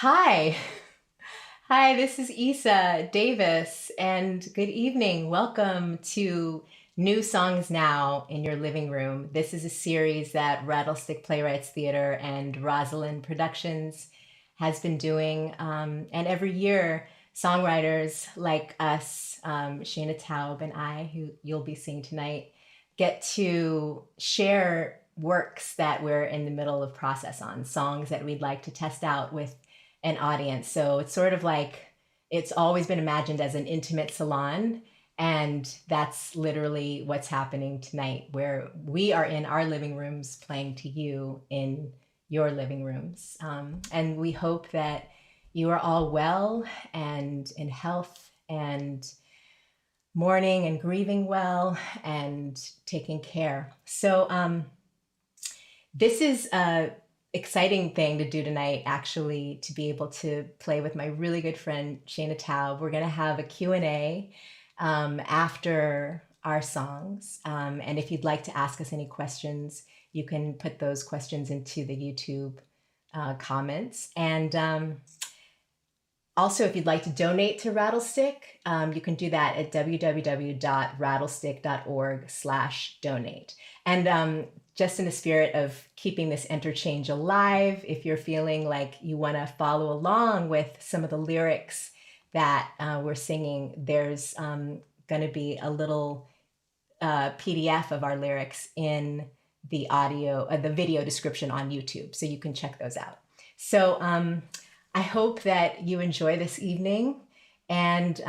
Hi. Hi, this is Eisa Davis, and good evening. Welcome to New Songs Now in Your Living Room. This is a series that Rattlestick Playwrights Theater and Rosalind Productions has been doing. And every year, songwriters like us, Shaina, Taub, and I, who you'll be seeing tonight, get to share works that we're in the middle of process on, songs that we'd like to test out with an audience. So it's sort of like it's always been imagined as an intimate salon. And that's literally what's happening tonight, where we are in our living rooms playing to you in your living rooms. And we hope that you are all well and in health and mourning and grieving well and taking care. So this is a exciting thing to do tonight, actually, to be able to play with my really good friend Shaina Taub. We're going to have a Q&A after our songs, and if you'd like to ask us any questions, you can put those questions into the YouTube comments. And also, if you'd like to donate to Rattlestick, you can do that at www.rattlestick.org/donate. And just in the spirit of keeping this interchange alive, if you're feeling like you want to follow along with some of the lyrics that we're singing, there's going to be a little PDF of our lyrics in the the video description on YouTube, so you can check those out. So I hope that you enjoy this evening. And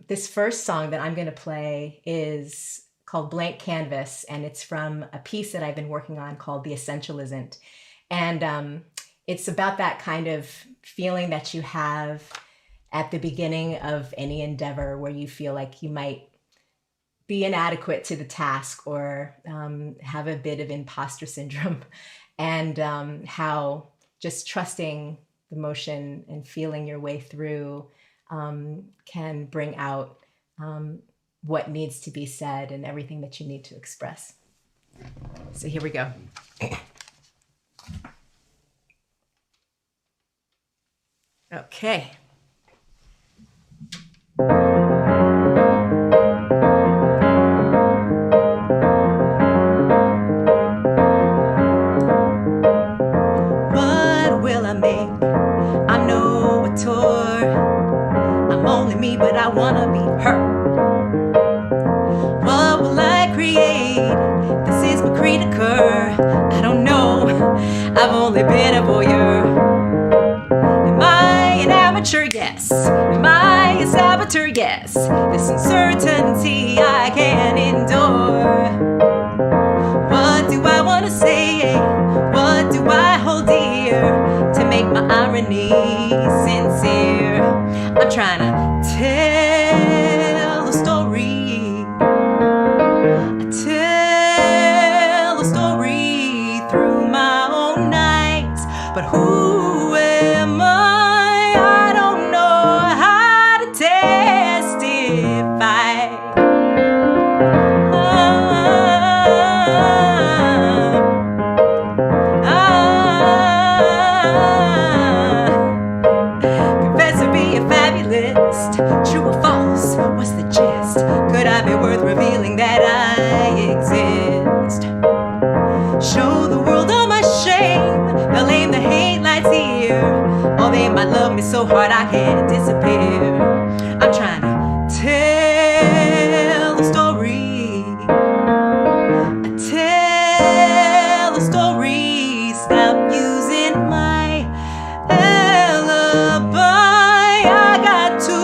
this first song that I'm going to play is called Blank Canvas, and it's from a piece that I've been working on called The Essential Isn't. And it's about that kind of feeling that you have at the beginning of any endeavor where you feel like you might be inadequate to the task or have a bit of imposter syndrome, and how just trusting the motion and feeling your way through can bring out what needs to be said and everything that you need to express. So here we go. Okay. What will I make? I'm no auteur. I'm only me, but I wanna be her. What will I create? This is my creed occur. I don't know, I've only been a voyeur. Am I an amateur? Yes. Am I a saboteur? Yes. This uncertainty I can't endure. What do I want to say? What do I hold dear to make my irony sincere? I'm trying to tell a story. Tell a story through my own nights, but who am I? I don't know how to testify. Confess to be a fabulist, true or false, what's the gist? Could I be worth revealing that I exist? Show the world all my shame. They'll aim the hate lights here, or they might love me so hard I can't disappear. I'm trying to tell a story. Tell a story. Stop using my alibi. I got to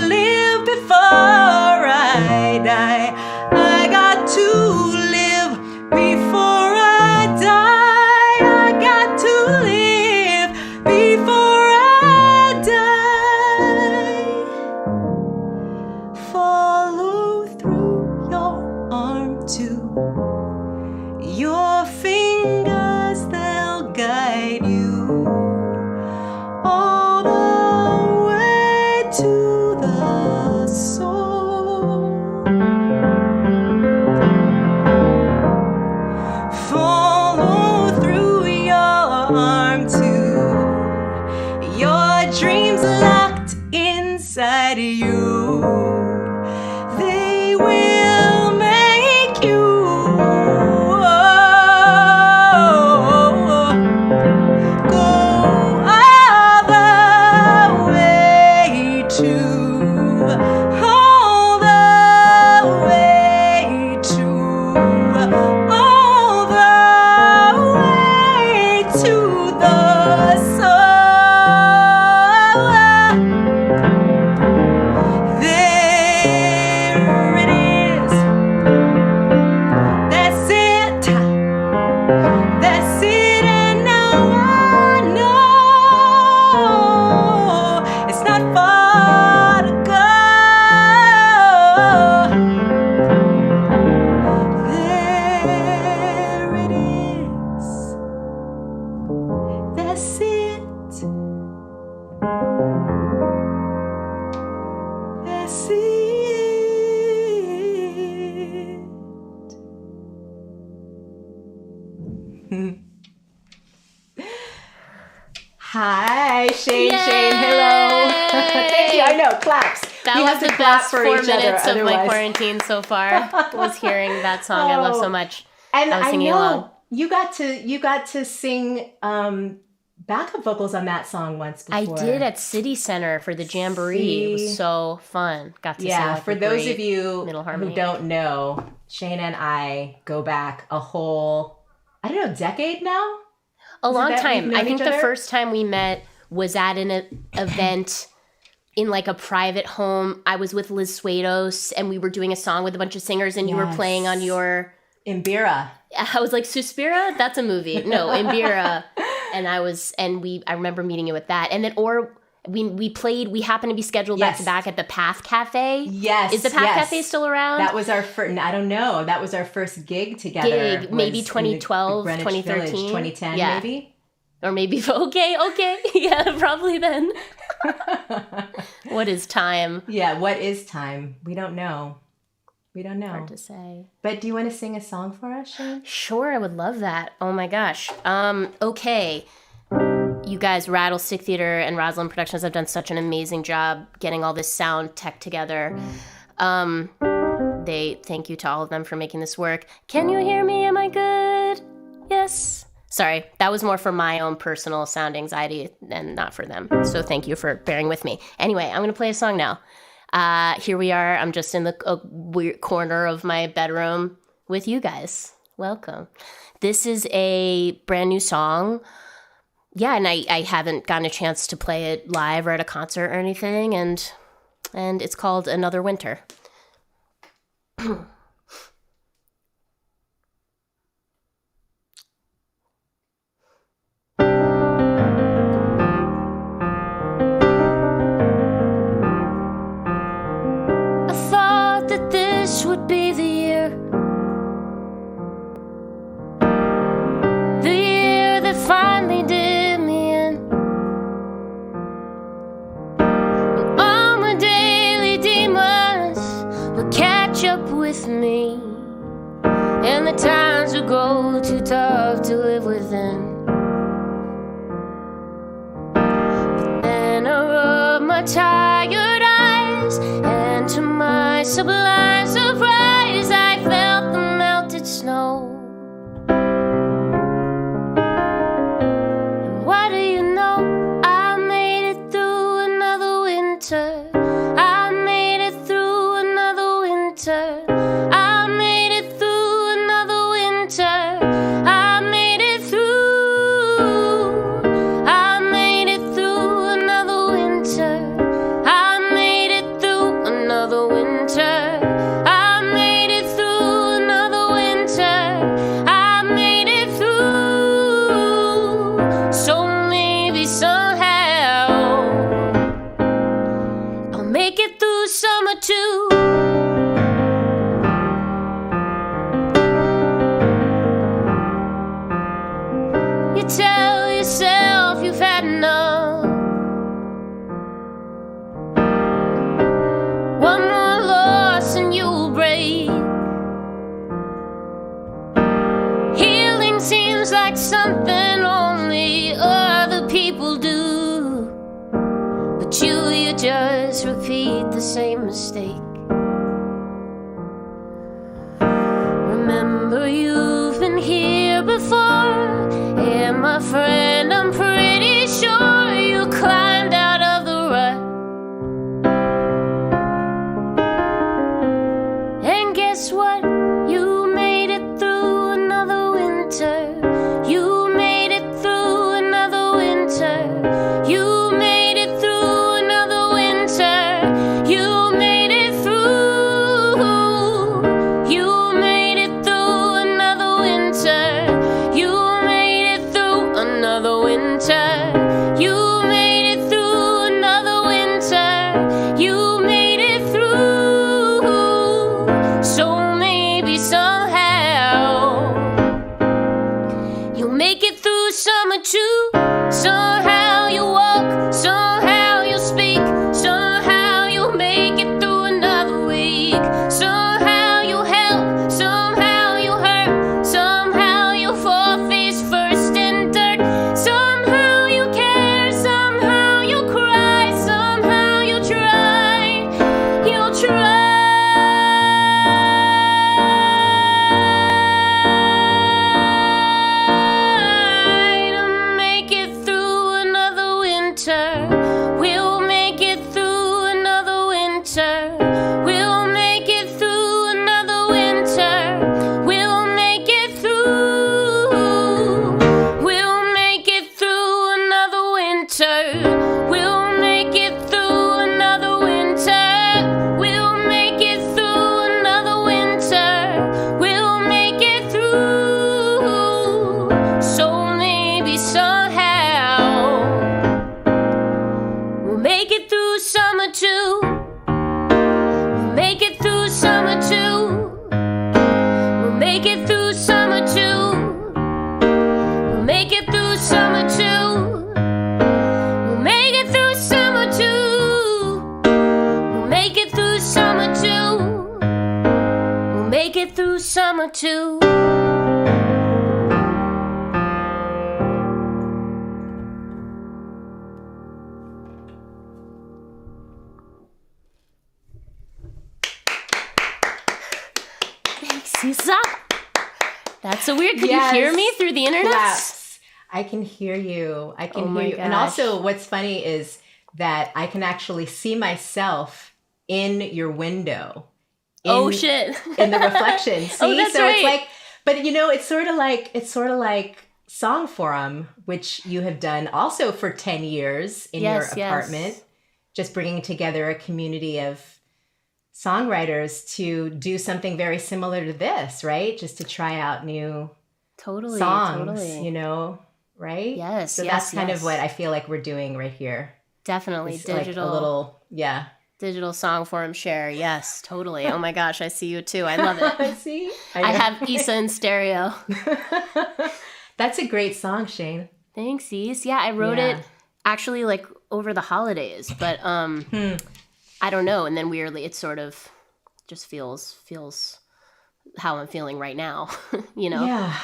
live before I die. I got to live before I die. I got to live before I die. Hi, Shane. Hello. Thank you. I know, claps. That was the best 4 minutes of my quarantine so far. Was hearing that song I love so much. And I was singing along. You got to sing backup vocals on that song once before. I did at City Center for the Jamboree. It was so fun. Got to sing. Yeah, for those of you who don't know, Shaina and I go back a whole, I don't know, decade now? A long time. I think the first time we met was at an event in like a private home. I was with Liz Suedos and we were doing a song with a bunch of singers and you were playing on your... Imbira. I was like, Suspira? That's a movie. No, Imbira. And I remember meeting you at that. And then, we happened to be scheduled back to back at the Path Cafe. Yes. Is the Path Cafe still around? That was our first, I don't know. That was our first gig together. Maybe 2012, Greenwich 2013. Village, 2010 maybe? Or maybe, okay. Yeah, probably then. What is time? Yeah, what is time? We don't know. Hard to say. But do you want to sing a song for us, Shane? Sure, I would love that. Oh my gosh. Okay. You guys, Rattlestick Theater and Rosalind Productions have done such an amazing job getting all this sound tech together. Thank you to all of them for making this work. Can you hear me? Am I good? Yes. Sorry, that was more for my own personal sound anxiety and not for them. So thank you for bearing with me. Anyway, I'm going to play a song now. Here we are. I'm just in the weird corner of my bedroom with you guys. Welcome. This is a brand new song. Yeah, and I haven't gotten a chance to play it live or at a concert or anything, and it's called Another Winter. This would be the year that finally did me in, when all my daily demons would catch up with me, and the times would grow too tough to live within. But then I rubbed my tired eyes, and to my sublime surprise, I felt the melted snow. And what do you know? I made it through another winter. I made it through another winter. I made it through another winter. I made it through. I made it through another winter. I made it through another winter. I made it through another winter. I made it through. So maybe somehow I'll make it through summer too. You tell yourself you've had enough. One more loss and you'll break. Healing seems like something only other people do, but you just repeat the same mistake. Remember, you've been here before, and my friend, I'm pretty sure you climbed out of the rut. And guess what? You made it through another winter. You made it through another winter. You made it through another winter. You made it through. You made it through another winter. You made it through another want to. Thanks, Eisa. That's so weird. Could you hear me through the internet? Claps. I can hear you. I can hear you. Gosh. And also what's funny is that I can actually see myself in your window. Shit. In the reflection. See? That's so right. It's like, but it's sort of like Song Forum, which you have done also for 10 years in your apartment, just bringing together a community of songwriters to do something very similar to this, right? Just to try out new songs, right? Yes. So that's kind of what I feel like we're doing right here. Definitely. It's Digital. Like a little, Digital song forum share. Yes, totally. Oh my gosh, I see you too. I love it. See? I have Eisa in stereo. That's a great song, Shane. Thanks, Eisa. Yeah, I wrote it actually like over the holidays, but I don't know. And then weirdly, it sort of just feels how I'm feeling right now, Yeah.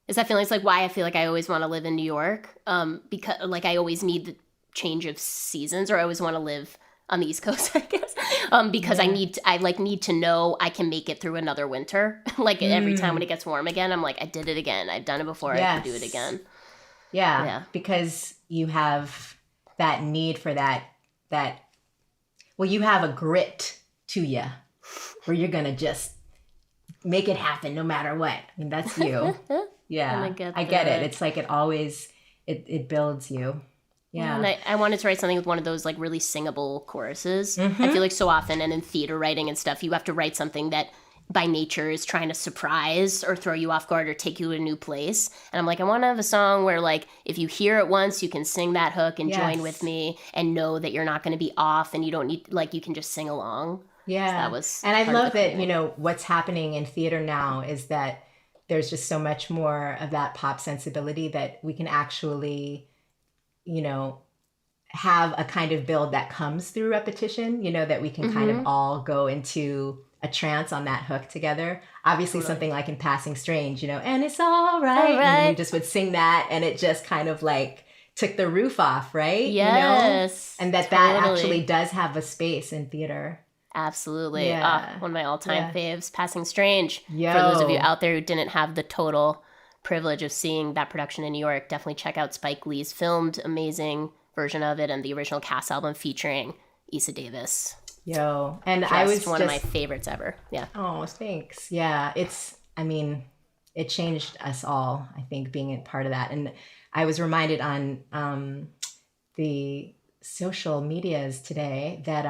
It's that feeling. It's like why I feel like I always want to live in New York, because like I always need the change of seasons, or I always want to live on the East Coast, I guess, because I need to know I can make it through another winter. Like every time when it gets warm again, I'm like, I did it again. I've done it before. I can do it again. Yeah. Because you have that need for that, you have a grit to you where you're going to just make it happen no matter what. I mean, that's you. Yeah. I get it. It's like it always, it builds you. Yeah. And I wanted to write something with one of those like really singable choruses. I feel like so often, and in theater writing and stuff, you have to write something that by nature is trying to surprise or throw you off guard or take you to a new place. And I'm like, I want to have a song where like, if you hear it once, you can sing that hook and join with me and know that you're not going to be off and you don't need, like, you can just sing along. Yeah. So that was and I love that, what's happening in theater now is that there's just so much more of that pop sensibility that we can actually, have a kind of build that comes through repetition, that we can kind of all go into a trance on that hook together. Obviously something like in Passing Strange, and it's all right. And we just would sing that and it just kind of like took the roof off, right? Yes. And that actually does have a space in theater. Absolutely. One of my all-time faves, Passing Strange. For those of you out there who didn't have the total privilege of seeing that production in New York, definitely check out Spike Lee's filmed amazing version of it and the original cast album featuring Eisa Davis. And just I was one of my favorites ever. Yeah. Oh, thanks. Yeah, it changed us all, I think, being a part of that. And I was reminded on the social medias today that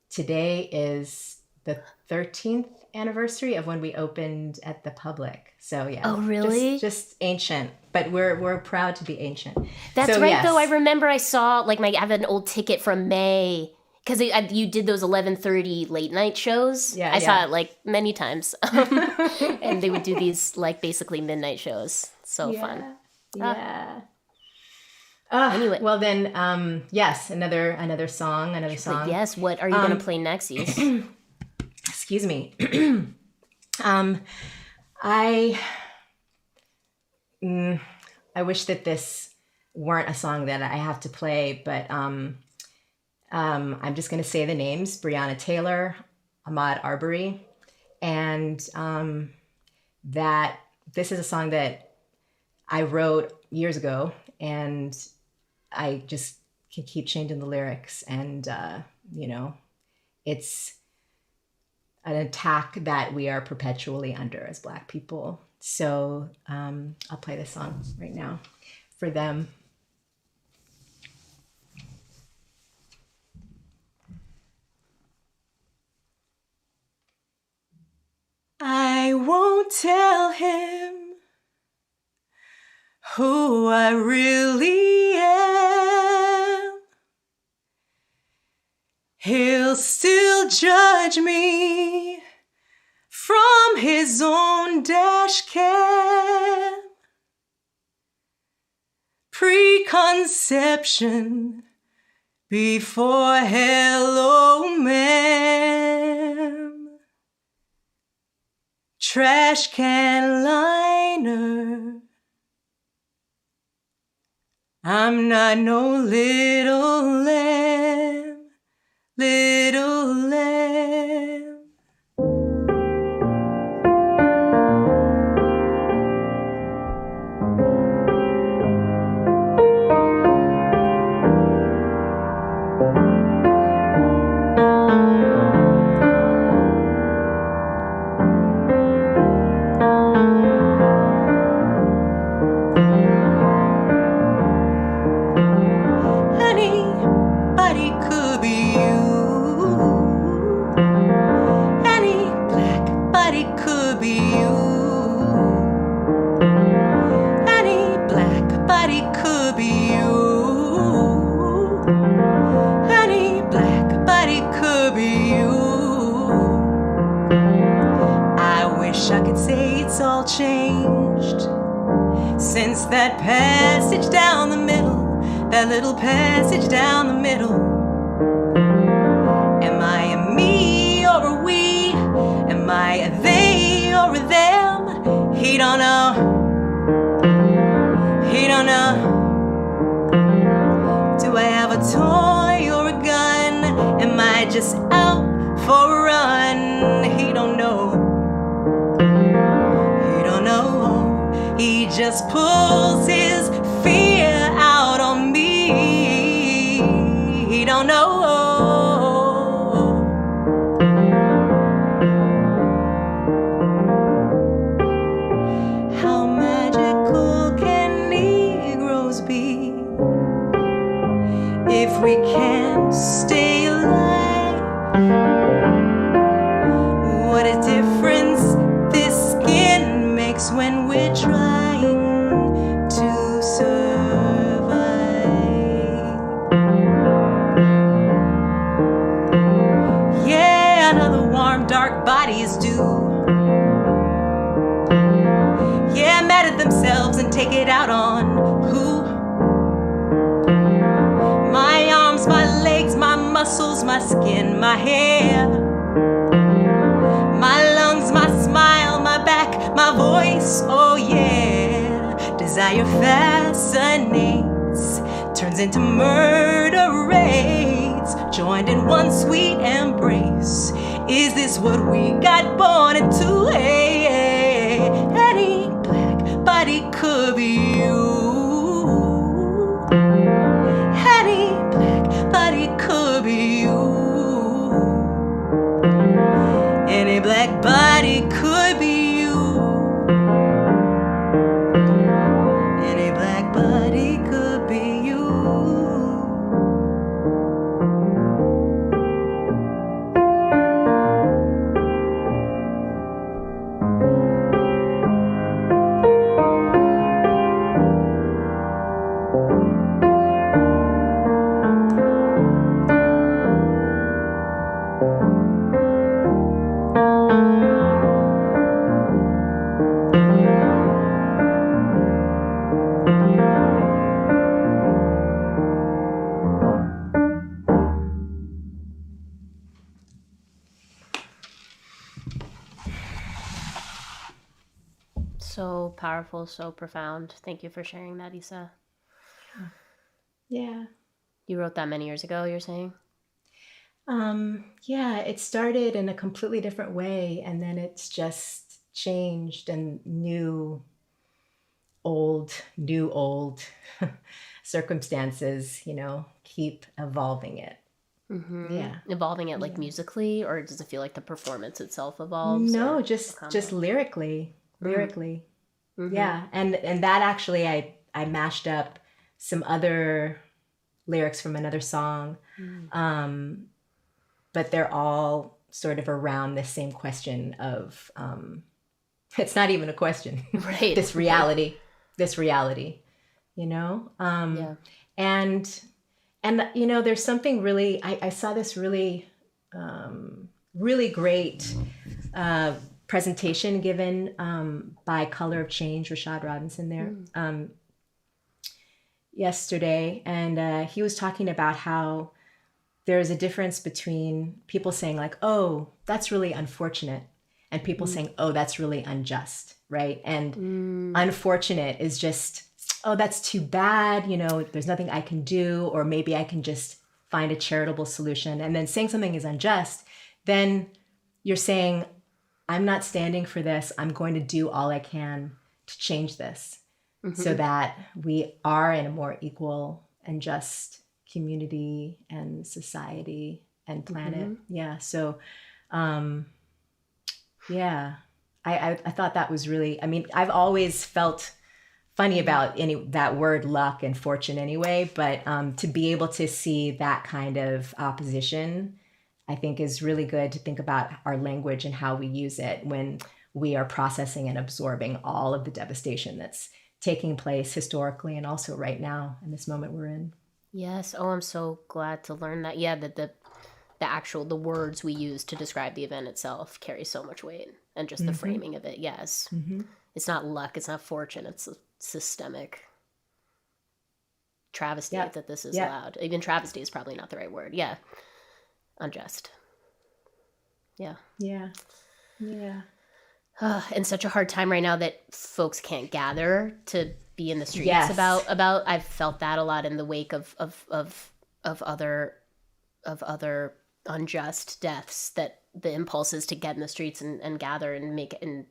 today is the 13th anniversary of when we opened at the public. So yeah. Oh, really? Just ancient, but we're proud to be ancient. That's right. Though I remember I saw like I have an old ticket from May because you did those 11:30 late night shows. I saw it like many times, and they would do these like basically midnight shows. So fun. Yeah. Anyway, well then, yes, another song. Like, yes. What are you going to play next, Eisa? Excuse me. I wish that this weren't a song that I have to play, but I'm just going to say the names: Breonna Taylor, Ahmaud Arbery, and that this is a song that I wrote years ago, and I just can keep changing the lyrics, and it's an attack that we are perpetually under as Black people. So I'll play this song right now for them. I won't tell him who I really am. He'll still judge me from his own dash cam. Preconception before hello, ma'am. trash can liner. I'm not no little lamb, little lamb. Anybody could be you. Any black body could be you. Any black body could be you. Any black body could be you. I wish I could say it's all changed since that passage down the middle. That little passage down the middle. Am I a me or a we? Am I a they or a them? He don't know. He don't know. Do I have a toy or a gun? Am I just out for a run? He don't know. He don't know. He just pulls his fear out on me. He don't know. How magical can Negroes be if we can't stay alive? What a difference this skin makes when we're trying to survive. Yeah, another warm, dark body is due. Yeah, mad at themselves and take it out on who? My arms, my legs, my muscles, my skin, my hair, my lungs, my smile, my back, my voice, oh yeah. Desire fascinates, turns into murder rates, joined in one sweet embrace. Is this what we got born into? Hey, hey. Any black body could be you. Any black body could be you. Any black body could be you. Any black body could be you. So powerful, so profound. Thank you for sharing that, Eisa. Yeah. You wrote that many years ago, you're saying? Yeah, it started in a completely different way, and then it's just changed, and new old circumstances, keep evolving it. Mm-hmm. Yeah. Evolving it like musically, or does it feel like the performance itself evolves? No, or just lyrically. Mm-hmm. Yeah. And that actually I mashed up some other lyrics from another song. But they're all sort of around the same question of it's not even a question. Right. this reality, Yeah. And there's something really, I saw this really, really great presentation given by Color of Change, Rashad Robinson there yesterday. And he was talking about how there's a difference between people saying like, oh, that's really unfortunate. and people saying, oh, that's really unjust, right? And unfortunate is just, oh, that's too bad. There's nothing I can do, or maybe I can just find a charitable solution. And then saying something is unjust, then you're saying, I'm not standing for this. I'm going to do all I can to change this so that we are in a more equal and just community and society and planet. Yeah. So, yeah, I thought that was really, I've always felt funny about that word luck and fortune anyway, but to be able to see that kind of opposition, I think is really good to think about our language and how we use it when we are processing and absorbing all of the devastation that's taking place historically and also right now in this moment we're in. Yes. Oh, I'm so glad to learn that. Yeah, that the words we use to describe the event itself carry so much weight, and just the framing of it. Yes. It's not luck, it's not fortune, it's a systemic travesty that this is allowed. Even travesty is probably not the right word. Yeah. Unjust. Yeah. Yeah. Yeah. And such a hard time right now that folks can't gather to be in the streets about I've felt that a lot in the wake of other unjust deaths, that the impulses to get in the streets and gather and make and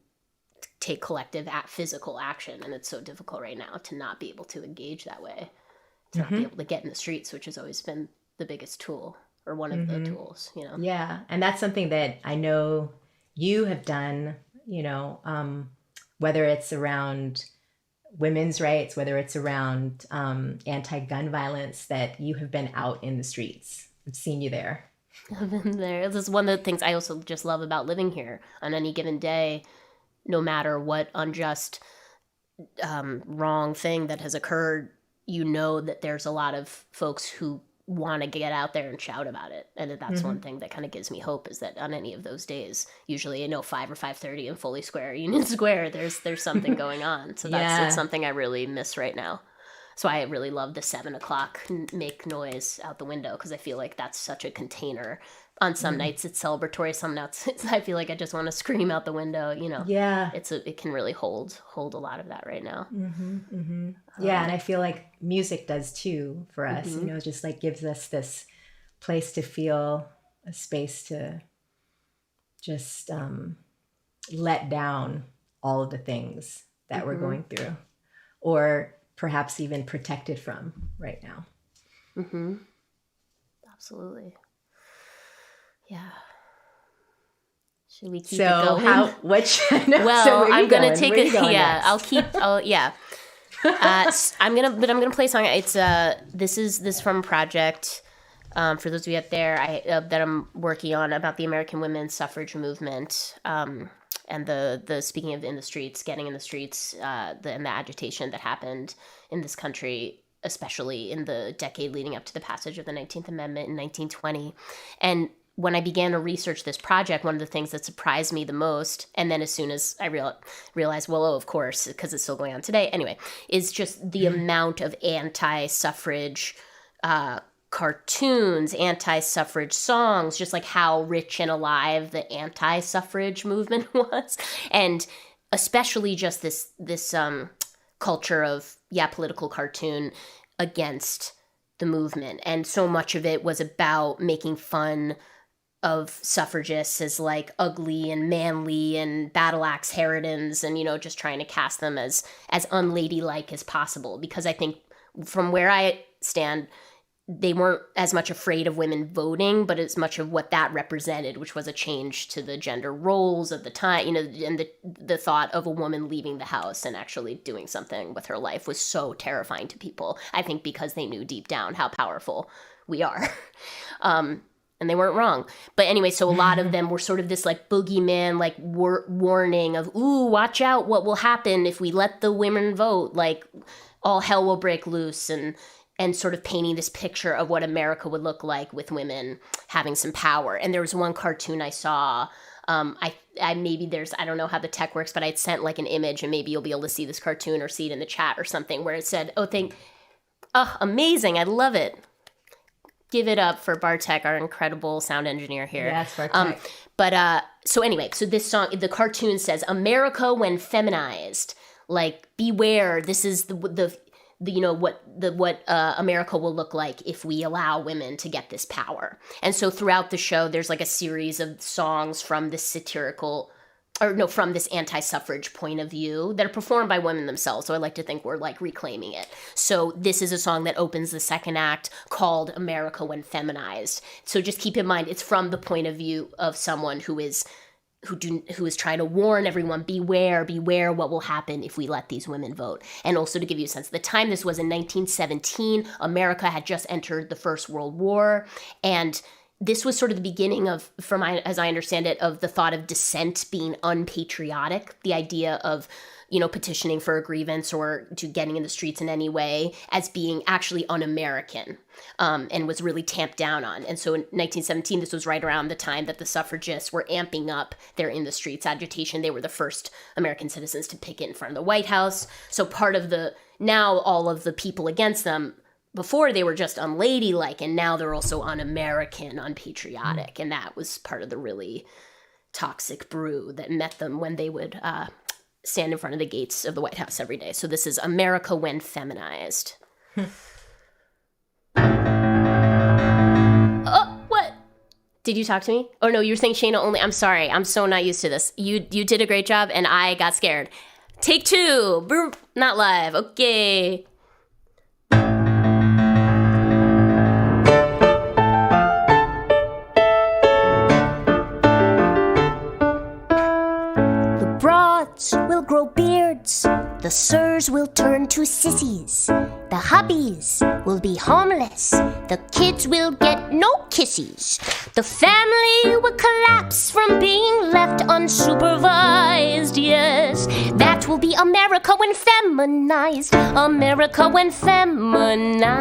take collective physical action, and it's so difficult right now to not be able to engage that way, to not be able to get in the streets, which has always been the biggest tool, or one of the tools, Yeah. And that's something that I know you have done, whether it's around women's rights, whether it's around anti-gun violence, that you have been out in the streets. I've seen you there. I've been there. This is one of the things I also just love about living here. On any given day, no matter what unjust, wrong thing that has occurred, that there's a lot of folks who want to get out there and shout about it. And that's one thing that kind of gives me hope, is that on any of those days, usually 5 or 5:30 in Foley Square, Union Square, there's something going on. So it's something I really miss right now. So I really love the 7 o'clock make noise out the window, because I feel like that's such a container. On some nights it's celebratory, some nights I feel like I just want to scream out the window. Yeah, it can really hold a lot of that right now. Yeah, and I feel like music does too for us. Just like gives us this place to feel, a space to just let down all of the things that we're going through, or perhaps even protected from right now. Absolutely. Yeah. Should we keep it going? I'm gonna take it. Yeah, I'll keep. Oh, yeah. I'm gonna play a song. It's this from a project. For those of you out there, that I'm working on about the American women's suffrage movement. And the speaking of in the streets, getting in the streets, and the agitation that happened in this country, especially in the decade leading up to the passage of the 19th Amendment in 1920. And when I began to research this project, one of the things that surprised me the most, and then as soon as I realized, of course, because it's still going on today, anyway, is just the amount of anti-suffrage cartoons, anti-suffrage songs, just like how rich and alive the anti-suffrage movement was. And especially just this culture of, political cartoon against the movement. And so much of it was about making fun of suffragists as like ugly and manly and battle axe harridans, and just trying to cast them as unladylike as possible. Because I think from where I stand, they weren't as much afraid of women voting, but as much of what that represented, which was a change to the gender roles of the time, and the thought of a woman leaving the house and actually doing something with her life was so terrifying to people. I think because they knew deep down how powerful we are. And they weren't wrong. But anyway, so a lot of them were sort of this like boogeyman, like warning of, ooh, watch out what will happen if we let the women vote, like all hell will break loose, and sort of painting this picture of what America would look like with women having some power. And there was one cartoon I saw, I don't know how the tech works, but I'd sent like an image, and maybe you'll be able to see this cartoon or see it in the chat or something, where it said, amazing, I love it. Give it up for Bartek, our incredible sound engineer here. Yes, Bartek. But So anyway, so this song, the cartoon says, America when feminized. Like, beware, this is the you know, what America will look like if we allow women to get this power. And so throughout the show, there's like a series of songs from this from this anti-suffrage point of view that are performed by women themselves. So I like to think we're like reclaiming it. So this is a song that opens the second act called America When Feminized. So just keep in mind, it's from the point of view of someone who is trying to warn everyone, beware what will happen if we let these women vote. And also to give you a sense of the time, this was in 1917. America had just entered the First World War. And this was sort of the beginning of, as I understand it, of the thought of dissent being unpatriotic, the idea of, you know, petitioning for a grievance or to getting in the streets in any way as being actually un-American, and was really tamped down on. And so in 1917, this was right around the time that the suffragists were amping up their in the streets agitation. They were the first American citizens to picket in front of the White House. So now all of the people against them, before they were just unladylike, and now they're also un-American, unpatriotic. And that was part of the really toxic brew that met them when they would stand in front of the gates of the White House every day. So this is America When Feminized. Oh, what? Did you talk to me? Oh no, you were saying Shaina only. I'm sorry. I'm so not used to this. You did a great job and I got scared. Take two. Brr, not live. Okay. Will grow beards, the sirs will turn to sissies, the hubbies will be homeless, the kids will get no kissies, the family will collapse from being left unsupervised. Yes, that will be America when feminized, America when feminized.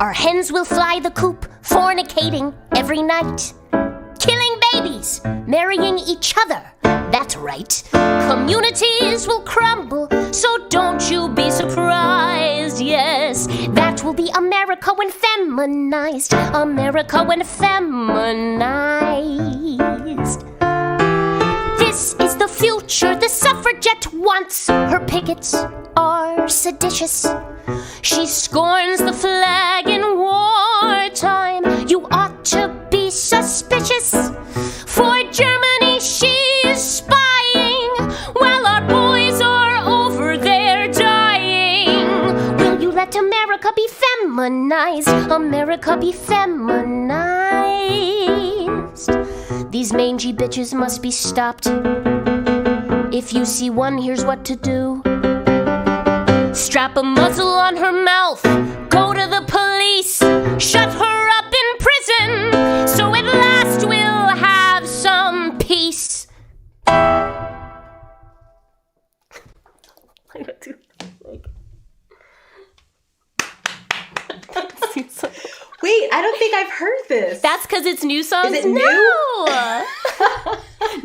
Our hens will fly the coop, fornicating every night, killing babies, marrying each other, that's right. Communities will crumble, so don't you be surprised. Yes, that will be America when feminized, America when feminized. This is the future the suffragette wants. Her pickets are seditious. She scorns the flag in wartime. You ought to be suspicious. For Germany she is spying, while our boys are over there dying. Will you let America be feminized, America be feminized? These mangy bitches must be stopped. If you see one, here's what to do. Strap a muzzle on her mouth, go to the police, shut her up in prison, so at last we'll have some peace. Wait, I don't think I've heard this. That's because it's new songs? Is it new? No!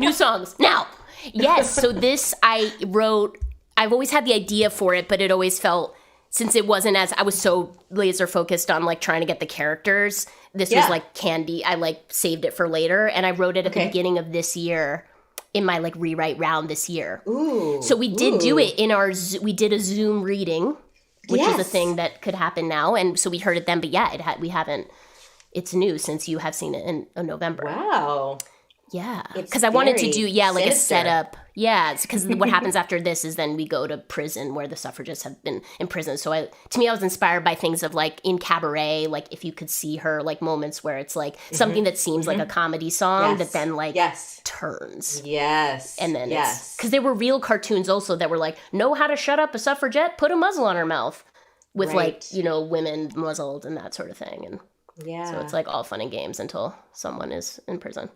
New songs. Now, yes, so this I wrote. I've always had the idea for it, but it always felt, since it wasn't as, I was so laser focused on like trying to get the characters, this was like candy. I like saved it for later, and I wrote it at the beginning of this year in my like rewrite round this year. Ooh. So we did do it in we did a Zoom reading, which is a thing that could happen now, and so we heard it then, but yeah, we haven't, it's new since you have seen it in November. Wow. Yeah, because I wanted to do, like sinister. a setup. Yeah, because what happens after this is then we go to prison where the suffragists have been in prison. So to me, I was inspired by things of like in Cabaret, like if you could see her, like moments where it's like something that seems like a comedy song that then like turns. Yes. And then it's, because there were real cartoons also that were like, know how to shut up a suffragette? Put a muzzle on her mouth. With like, you know, women muzzled and that sort of thing. And so it's like all fun and games until someone is in prison.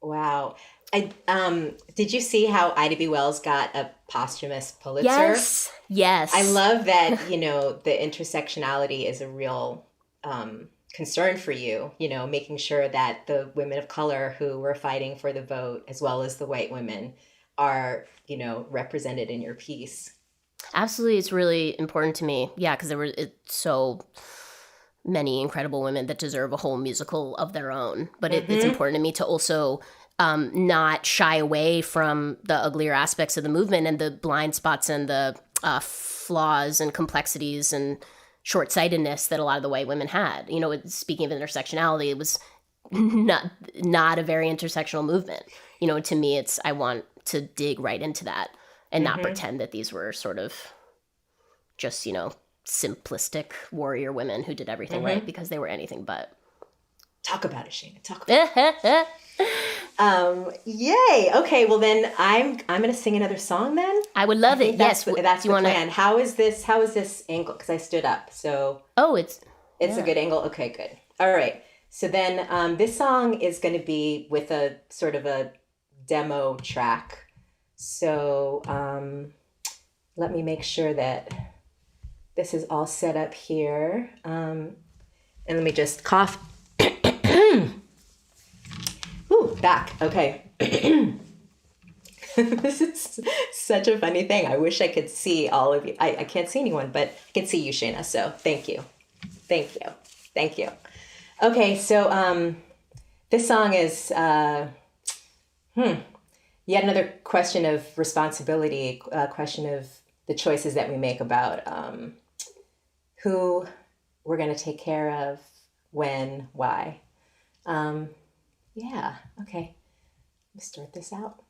Wow. Did you see how Ida B. Wells got a posthumous Pulitzer? Yes. I love that, you know, the intersectionality is a real concern for you, you know, making sure that the women of color who were fighting for the vote, as well as the white women, are, you know, represented in your piece. Absolutely. It's really important to me. Yeah, because it's so many incredible women that deserve a whole musical of their own. But it's important to me to also not shy away from the uglier aspects of the movement and the blind spots and the flaws and complexities and short-sightedness that a lot of the white women had. You know, speaking of intersectionality, it was not a very intersectional movement. You know, to me, I want to dig right into that and not pretend that these were sort of just, you know, simplistic warrior women who did everything right, because they were anything but. Talk about it, Shaina. Talk about it. Yay. Okay. Well, then I'm going to sing another song then. I would love it. That's Yes. That's the plan. How is this angle? Because I stood up. So. Oh, it's a good angle. Okay, good. All right. So then this song is going to be with a sort of a demo track. So let me make sure that this is all set up here. And let me just cough. Ooh, back. Okay. This is such a funny thing. I wish I could see all of you. I can't see anyone, but I can see you, Shaina. So thank you. Thank you. Thank you. Okay, so this song is yet another question of responsibility, a question of the choices that we make about who we're going to take care of, when, why. Yeah, okay. Let's start this out.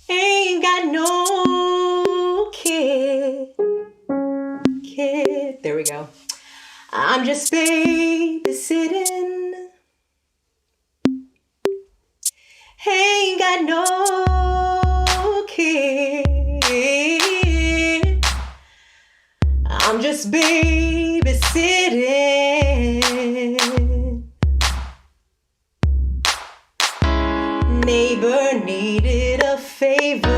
Ain't got no kid. There we go. I'm just babysitting. Ain't got no kid. I'm just babysitting. Neighbor needed a favor.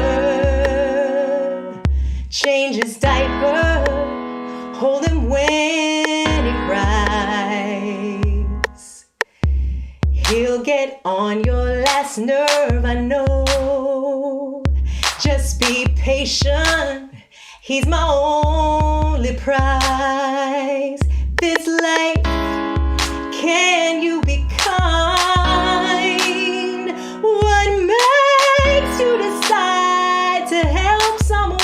Change his diaper. Hold him when he cries. He'll get on your last nerve, I know. Just be patient. He's my only prize. This life, can you be kind? What makes you decide to help someone?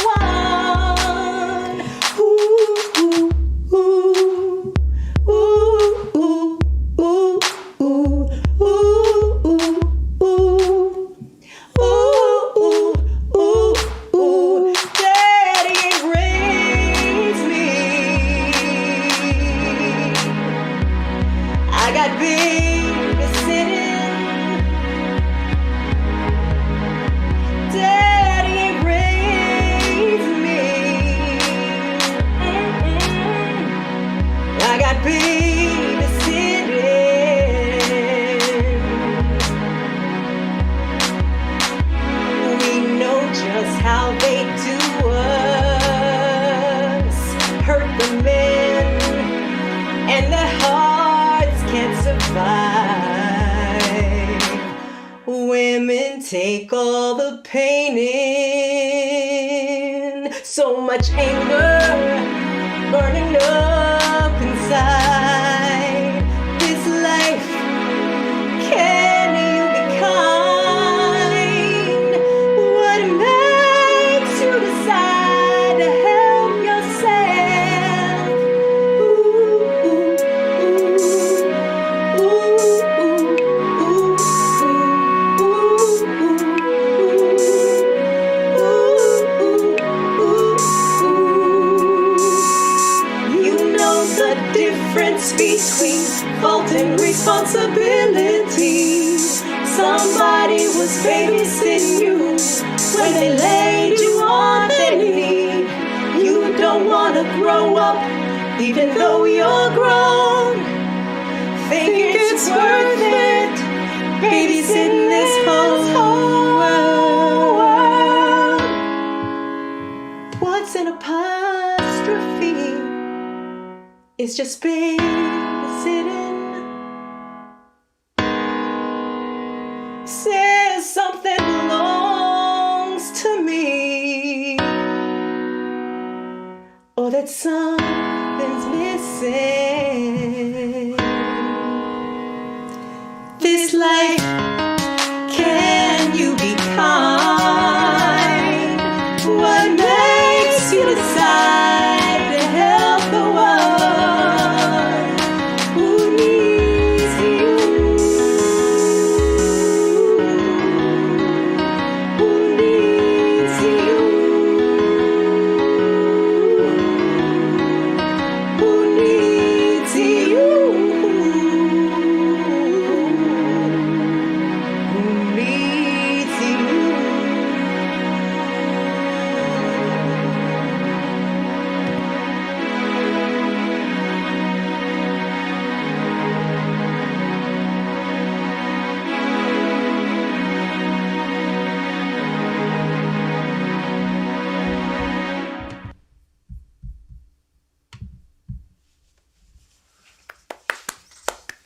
Take all the pain in. So much anger burning up inside. This life, can you be kind? What makes you decide to help yourself? Between fault and responsibility. Somebody was babysitting you when they laid you on their knee. You don't want to grow up even though you're grown. Think it's worth it babysitting this whole world. What's an apostrophe? It's just babysitting. or that something's missing. This life, can you be kind? What makes you decide to help the one who needs you? Who needs you? Who needs you? Who needs you?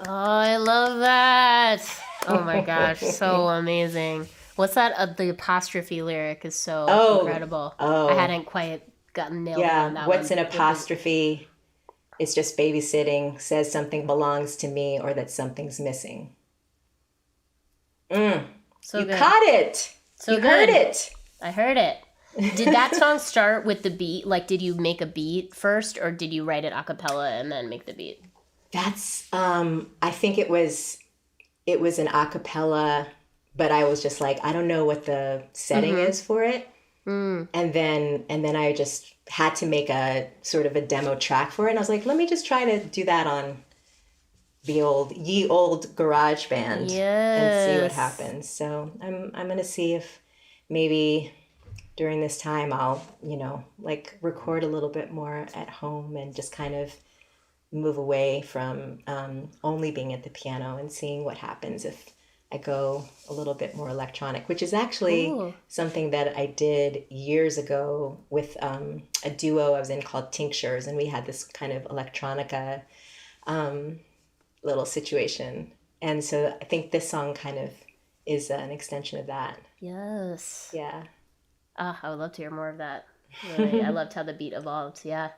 Oh, I love that. Oh my gosh, so amazing. What's that? The apostrophe lyric is so incredible. I hadn't quite gotten nailed on that What's one. an apostrophe? It's just babysitting, says something belongs to me or that something's missing. So You good. caught it. So You good. heard it. I heard it. Did that song start with the beat? Like, did you make a beat first, or did you write it a cappella and then make the beat? That's I think it was an a cappella, but I was just like, I don't know what the setting is for it. And then I just had to make a sort of a demo track for it. And I was like, let me just try to do that on the ye old garage band and see what happens. So I'm gonna see if maybe during this time I'll, like record a little bit more at home and just kind of move away from only being at the piano and seeing what happens if I go a little bit more electronic, which is actually something that I did years ago with a duo I was in called Tinctures, and we had this kind of electronica little situation. And so I think this song kind of is an extension of that. Yes. Yeah. Oh, I would love to hear more of that. Really, I loved how the beat evolved. Yeah.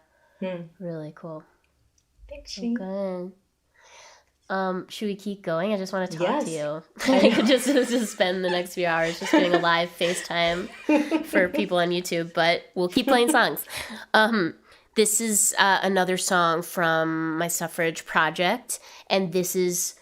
Really cool. Thanks, So good. Should we keep going? I just want to talk Yes. to you. I could just spend the next few hours just doing a live FaceTime for people on YouTube, but we'll keep playing songs. This is another song from my suffrage project, and this is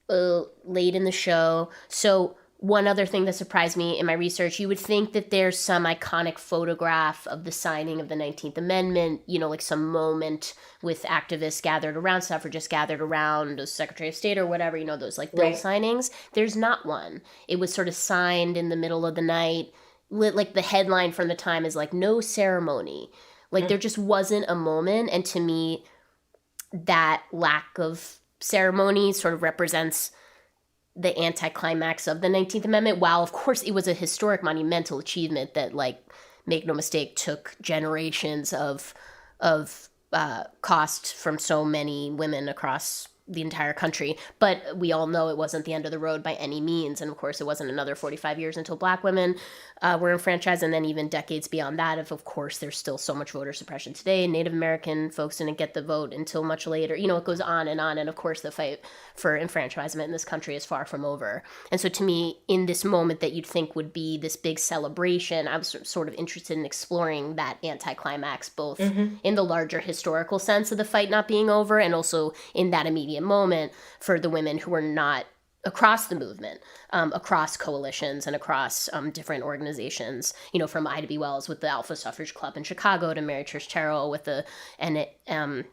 late in the show. So one other thing that surprised me in my research, you would think that there's some iconic photograph of the signing of the 19th Amendment, like some moment with activists gathered around, suffragists gathered around the Secretary of State or whatever, those like bill signings. There's not one. It was sort of signed in the middle of the night. Like the headline from the time is like, no ceremony. Like there just wasn't a moment. And to me, that lack of ceremony sort of represents the anticlimax of the 19th Amendment. While, of course, it was a historic, monumental achievement that, like, make no mistake, took generations of cost from so many women across the entire country. But we all know it wasn't the end of the road by any means. And, of course, it wasn't another 45 years until Black women were enfranchised. And then even decades beyond that, of course, there's still so much voter suppression today. Native American folks didn't get the vote until much later. It goes on. And, of course, the fight for enfranchisement in this country is far from over. And so to me, in this moment that you'd think would be this big celebration, I was sort of interested in exploring that anticlimax, both in the larger historical sense of the fight not being over and also in that immediate moment for the women who were not across the movement, across coalitions and across different organizations, from Ida B. Wells with the Alpha Suffrage Club in Chicago to Mary Church Terrell with the NAACP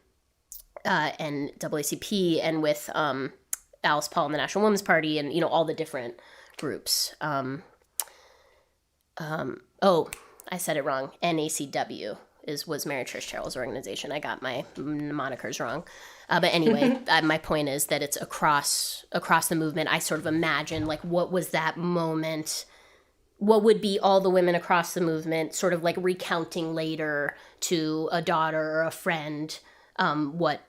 and with Alice Paul and the National Women's Party and, all the different groups. I said it wrong. NACW was Mary Church Terrell's organization. I got my monikers wrong. But anyway, my point is that it's across the movement. I sort of imagine, like, what was that moment? What would be all the women across the movement sort of like recounting later to a daughter or a friend what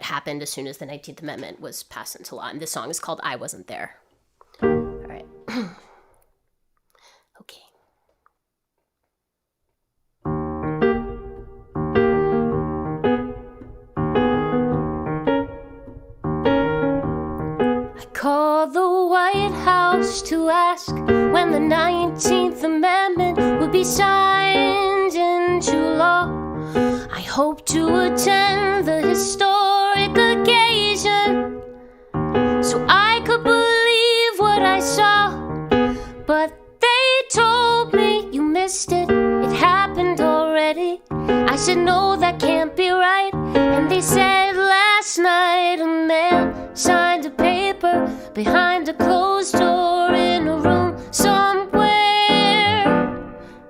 happened as soon as the 19th Amendment was passed into law. And this song is called I Wasn't There. All right. Okay. used to ask when the 19th Amendment would be signed into law. I hope to attend the historic occasion so I could believe what I saw. But they told me you missed it, it happened already. I said no, that can't be right. And they said last night a man signed a paper behind a closed door in a room somewhere.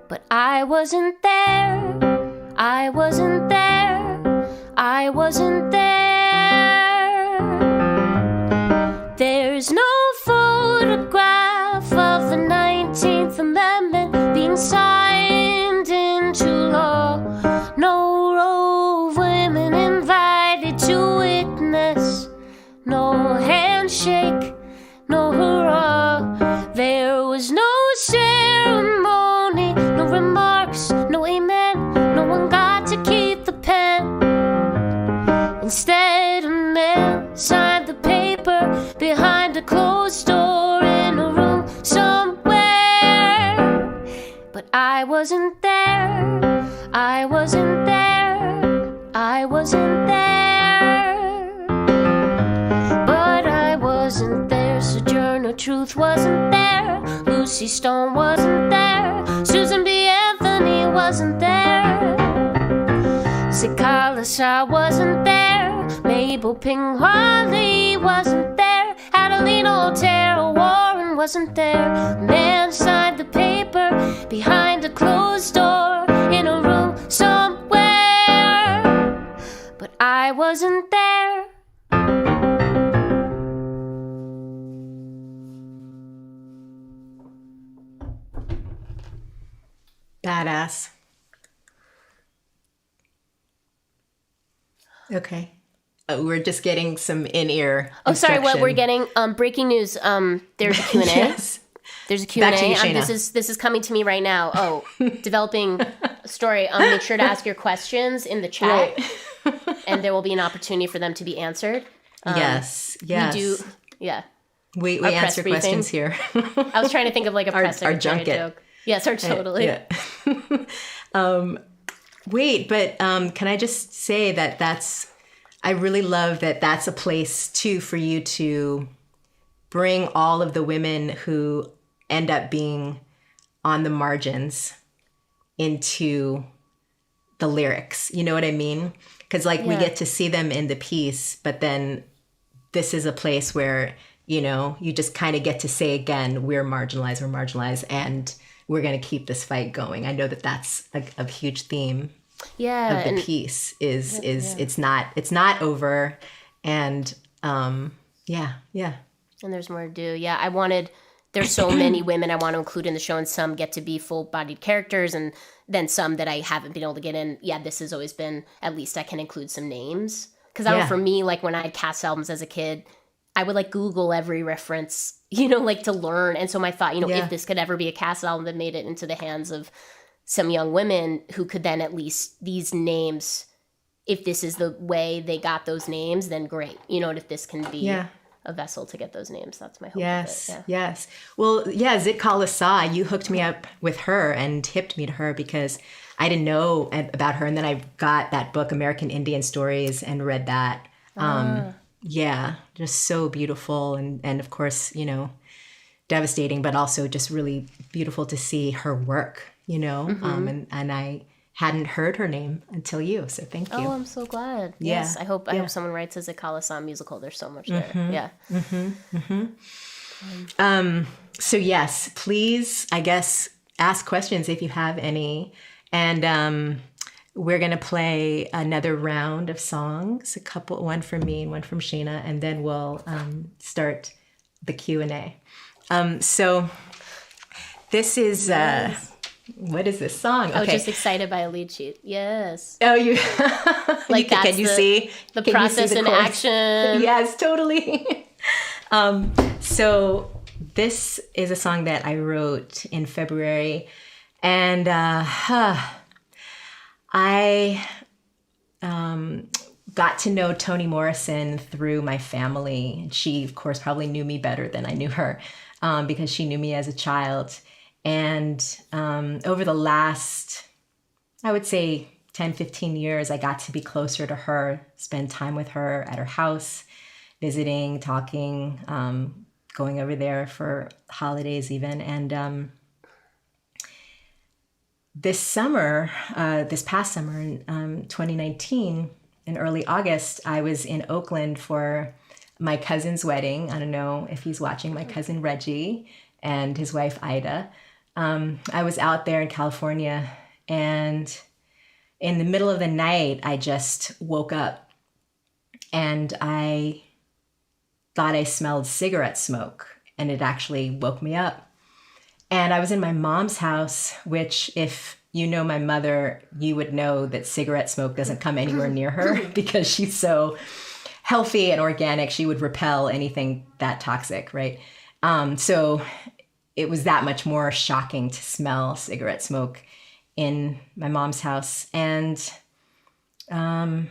But I wasn't there, I wasn't there, I wasn't there. There's no photograph of the 19th Amendment being signed into law. No row of women invited to witness. No handshake, no hurrah. There was no ceremony, no remarks, no amen. No one got to keep the pen. Instead, a man signed the paper behind a closed door in a room somewhere. But I wasn't there, I wasn't there, I wasn't there. But I wasn't there, Sojourner Truth wasn't there, Lucy Stone wasn't there, Susan B. Anthony wasn't there, Sikala Shah wasn't there, Mabel Ping Harley wasn't there, Adelina Otero Warren wasn't there. A man signed the paper behind a closed door in a room somewhere. But I wasn't there. Badass. Okay. We're just getting some in-ear Oh, sorry, what instruction. we're getting? Breaking news. There's a Q&A. Yes. There's a Q&A. Back to you, Shaina. This is coming to me right now. Oh, developing a story. Make sure to ask your questions in the chat, and there will be an opportunity for them to be answered. Yes. We do, yeah. We Our press answer briefing. questions here. I was trying to think of like a press our secretary junket. joke. Yes, our totally. Yeah. Wait, but can I just say I really love that that's a place too for you to bring all of the women who end up being on the margins into the lyrics. You know what I mean? Because we get to see them in the piece, but then this is a place where, you just kind of get to say again, we're marginalized, and we're going to keep this fight going. I know that that's a huge theme of the piece is it's not over. And yeah. And there's more to do. Yeah, there's so many women I want to include in the show, and some get to be full-bodied characters, and then some that I haven't been able to get in. Yeah, this has always been, at least I can include some names. Because I know for me, when I had cast albums as a kid, I would Google every reference, to learn. And so my thought, if this could ever be a cast album that made it into the hands of some young women who could then at least these names, if this is the way they got those names, then great. And if this can be a vessel to get those names, that's my hope. Yes, of it. yes. Well, Zitkala Sa, you hooked me up with her and hipped me to her because I didn't know about her. And then I got that book, American Indian Stories, and read that. Yeah, just so beautiful. And of course, devastating, but also just really beautiful to see her work, and I hadn't heard her name until you. So thank you. Oh, I'm so glad. Yeah. Yes. I hope someone writes a Zitkala Sa musical. There's so much there. Yeah. So yes, please, I guess, ask questions if you have any. And we're going to play another round of songs, one from me and one from Shaina, and then we'll start the Q&A. So this is, what is this song? I was just excited by a lead sheet. Yes. Oh, you, can you see the process in action? Yes, totally. So this is a song that I wrote in February, and I got got to know Toni Morrison through my family. And she, of course, probably knew me better than I knew her because she knew me as a child. And over the last, I would say, 10, 15 years, I got to be closer to her, spend time with her at her house, visiting, talking, going over there for holidays even. And this past summer in 2019, in early August, I was in Oakland for my cousin's wedding. I don't know if he's watching, my cousin Reggie and his wife Ida. I was out there in California, and in the middle of the night, I just woke up and I thought I smelled cigarette smoke, and it actually woke me up. And I was in my mom's house, which, if you know my mother, you would know that cigarette smoke doesn't come anywhere near her because she's so healthy and organic. She would repel anything that toxic, right? So it was that much more shocking to smell cigarette smoke in my mom's house. And then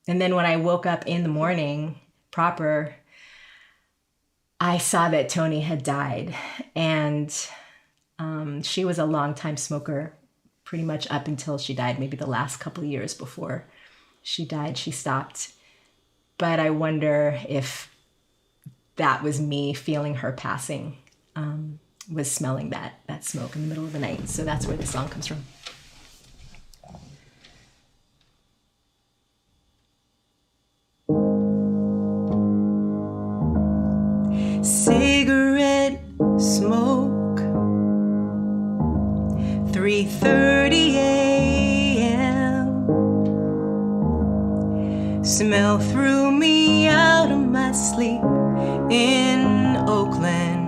when I woke up in the morning proper, I saw that Toni had died. And she was a longtime smoker, pretty much up until she died. Maybe the last couple of years before she died, she stopped. But I wonder if that was me feeling her passing, was smelling that smoke in the middle of the night. So that's where the song comes from. Cigarette smoke, 3:30 a.m. Smell threw me out of my sleep in Oakland,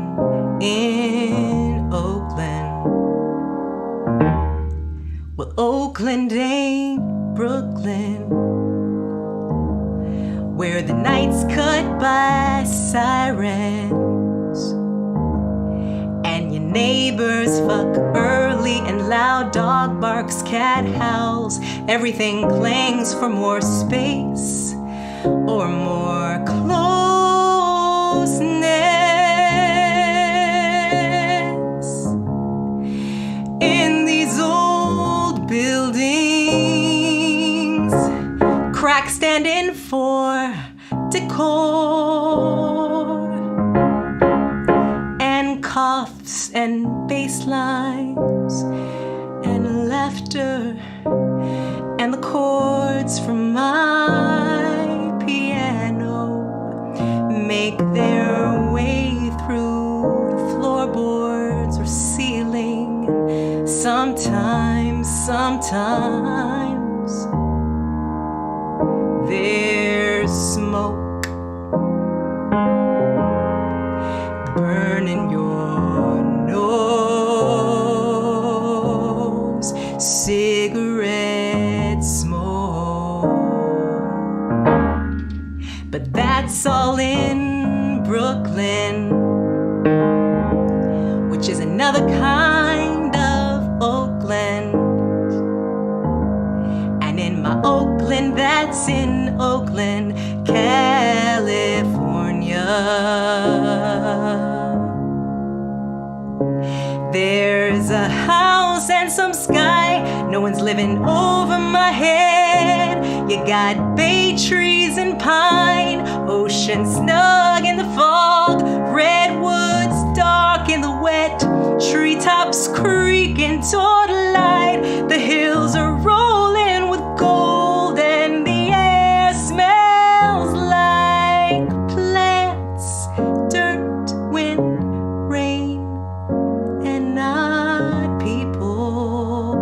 Well, Oakland ain't Brooklyn, where the night's cut by sirens and your neighbors fuck early and loud dog barks, cat howls, everything clangs for more space or more closeness. In these old buildings, cracks standing for decor, and coughs and bass lines and laughter and the chords from my piano make their way through the floorboards or ceiling. Sometimes there's smoke burning your nose, cigarette smoke. But that's all in Brooklyn, which is another kind of Oakland. And in my Oakland, that's in Oakland, California, there's a house and some sky, no one's living over my head. You got bay trees and pine, ocean snug in the fog, redwoods dark in the wet, treetops creaking toward light. The hills are rolling with gold and the air smells like plants, dirt, wind, rain, and not people.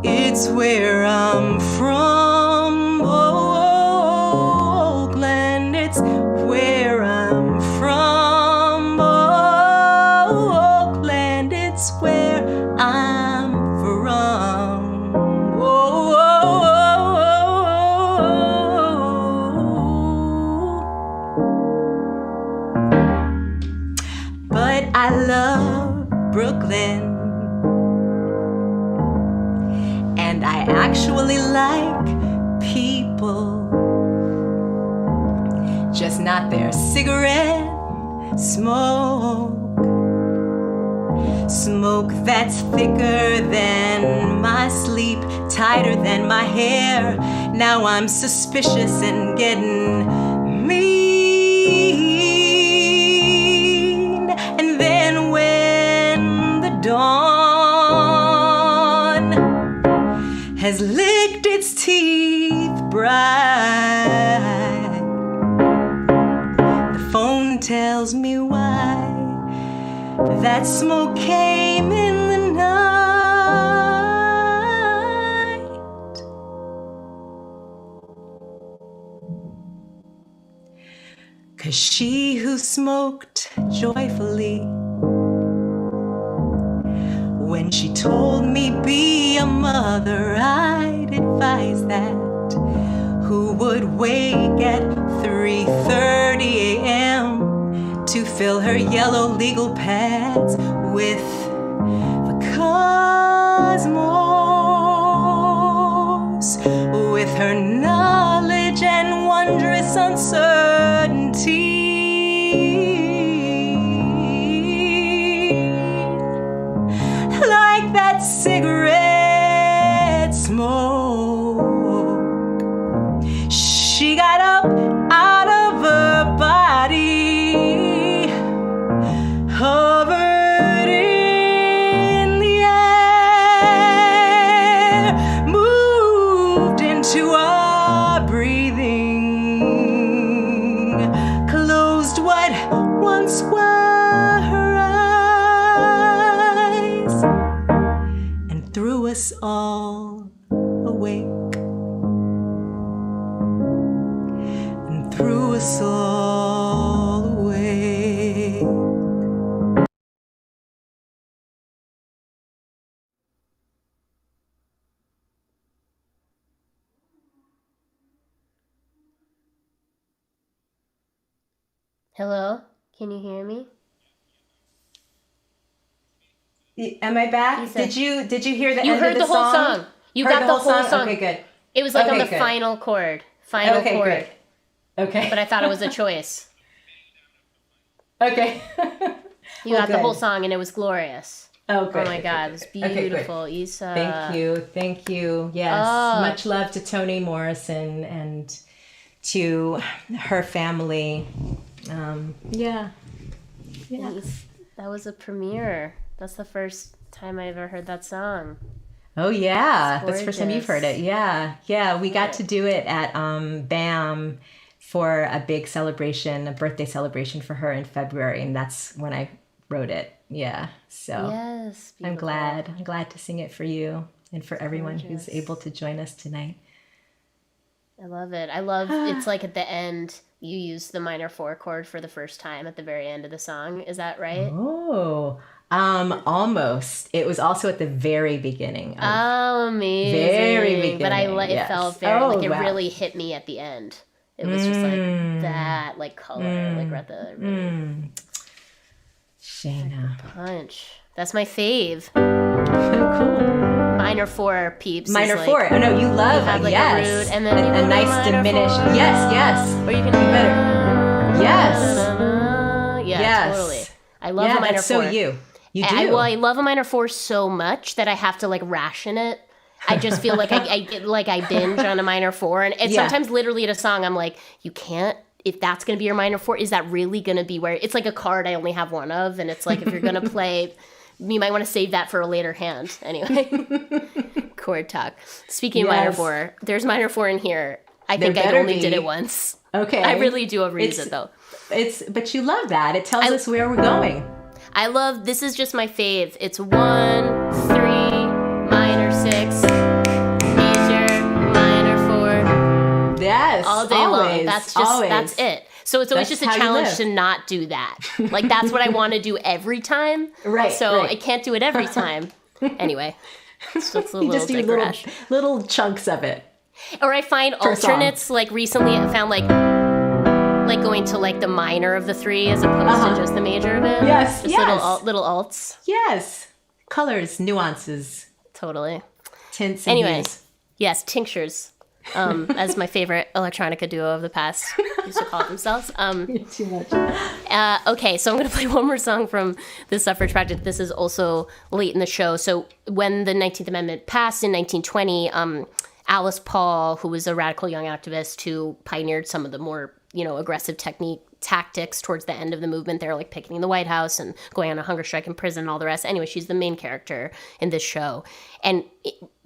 It's where I'm from, Oakland. It's where I'm from, Oakland. It's where I'm from. But I love Brooklyn, and I actually like people, just not their cigarette smoke. Smoke that's thicker than my sleep, tighter than my hair. Now I'm suspicious and getting mean. And then when the dawn has licked its teeth bright, the phone tells me why that smoke came in the night. 'Cause she who smoked joyfully, when she told me be a mother, I'd advise that, who would wake at 3:30 a.m. to fill her yellow legal pads with the cosmos, with her knowledge and wondrous uncertainty. Like that cigarette smoke, she got up out of her body, hovered in the air, moved into our breathing, closed what once were her eyes, and threw us all awake, and threw us all away. Hello? Can you hear me? Am I back? Eisa. Did you hear the You end heard of the whole song. You Heard got the whole song. Okay, good. It was like on Okay, the good. final chord. Final Okay, chord. good. Okay. But I thought it was a choice. Okay. You Well, got the good. whole song and it was glorious. Oh, good. Oh my good, God, good, it was good. Okay, great. beautiful. Eisa. Thank you. Yes, Oh. much love to Toni Morrison and to her family. Yeah. Thanks. That was a premiere. That's the first time I ever heard that song. Oh yeah, It's that's the first time you've heard gorgeous. it. Yeah. We got to do it at BAM for a big celebration, a birthday celebration for her in February, and that's when I wrote it. Yeah, so Yes. I'm Beautiful. glad to sing it for you and for everyone who's Gorgeous. able to join us tonight. I love it. I love it's like at the end you use the minor 4 chord for the first time at the very end of the song. Is that right? Oh, almost. It was also at the very beginning. Oh, amazing. Very But beginning, it yes. felt very Oh, like it wow. really hit me at the end. It was just like that, like color, like right the really Shaina. punch. That's my fave. Cool. Minor 4 peeps. is Minor like, 4. Oh no, you love have, like, a yes. root, and then you go a to nice minor diminished. 4. Yes. Or you can better. Yes. Yeah, Yes. totally. I love Yeah, a minor that's 4. so you. You do. I love a minor 4 so much that I have to like ration it. I just feel like I binge on a minor 4, and Yeah. sometimes literally at a song I'm like, you can't. If that's gonna be your minor 4, is that really gonna be where it's like a card I only have one of, and it's like if you're gonna play, you might want to save that for a later hand. Anyway, chord talk. Speaking of minor Yes. 4, there's minor 4 in here. I There think I better only be. did it once. Okay. I really do overuse It's- it though. But you love that. It tells us where we're going. I love, this is just my fave. It's 1, 3, minor 6, major, minor 4, Yes. all day long. That's it. So it's always That's just a how you challenge live. to not do that. Like that's what I want to do every time. Right, So right. I can't do it every time. Anyway, it's just a You little just do digress. little chunks of it. Or I find Per song. alternates, like recently I found like going to like the minor of the 3 as opposed to just the major of it. Yes, Just yes. little alts. Yes. Colors, nuances. Totally. tints and Anyway, hues. yes, Tinctures, as my favorite electronica duo of the past used to call themselves. Too much. Okay, so I'm going to play one more song from the suffrage project. This is also late in the show. So when the 19th Amendment passed in 1920, Alice Paul, who was a radical young activist who pioneered some of the more, aggressive tactics towards the end of the movement. They're like picketing the White House and going on a hunger strike in prison and all the rest. Anyway, she's the main character in this show. And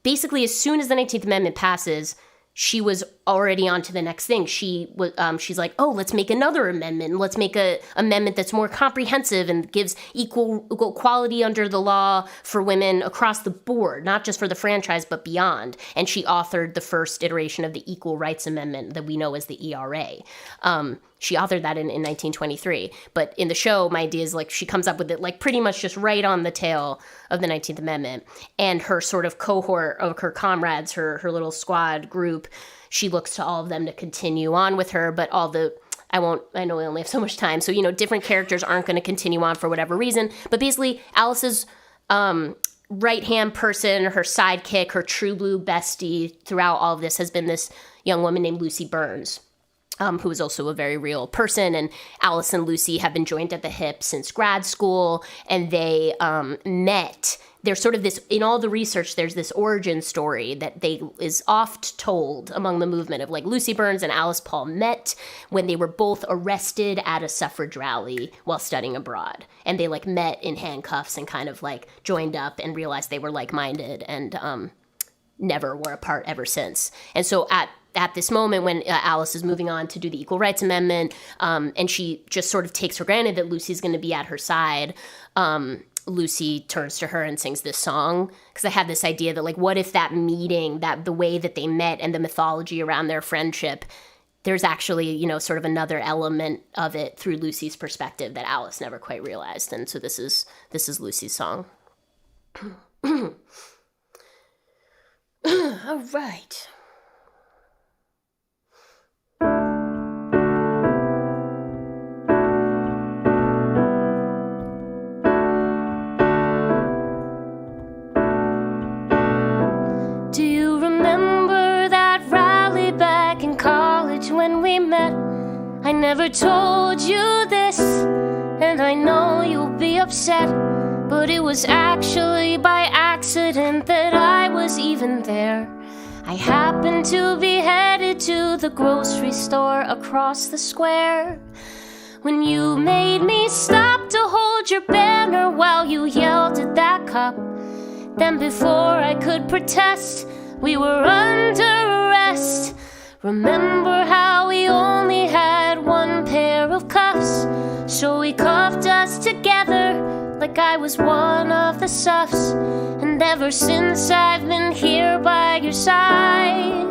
basically, as soon as the 19th Amendment passes, she was already on to the next thing. She's like, oh, let's make another amendment. Let's make a amendment that's more comprehensive and gives equal equality under the law for women across the board, not just for the franchise, but beyond. And she authored the first iteration of the Equal Rights Amendment that we know as the ERA. She authored that in 1923. But in the show, my idea is like she comes up with it like pretty much just right on the tail of the 19th Amendment. And her sort of cohort of her comrades, her little squad group, she looks to all of them to continue on with her. But I know we only have so much time. So, different characters aren't going to continue on for whatever reason. But basically, Alice's right-hand person, her sidekick, her true blue bestie throughout all of this has been this young woman named Lucy Burns. Who is also a very real person. And Alice and Lucy have been joined at the hip since grad school, and they met. There's sort of this, in all the research, there's this origin story that is oft told among the movement of like Lucy Burns and Alice Paul met when they were both arrested at a suffrage rally while studying abroad. And they like met in handcuffs and kind of like joined up and realized they were like-minded and never were apart ever since. And so at this moment when Alice is moving on to do the Equal Rights Amendment, and she just sort of takes for granted that Lucy's going to be at her side, Lucy turns to her and sings this song. Because I had this idea that, like, what if that meeting, that the way that they met and the mythology around their friendship, there's actually, sort of another element of it through Lucy's perspective that Alice never quite realized. And so this is Lucy's song. All right. When we met, I never told you this, and I know you'll be upset, but it was actually by accident that I was even there. I happened to be headed to the grocery store across the square when you made me stop to hold your banner while you yelled at that cop. Then before I could protest, we were under arrest. Remember how we only had one pair of cuffs, so we cuffed us together like I was one of the suffs. And ever since I've been here by your side,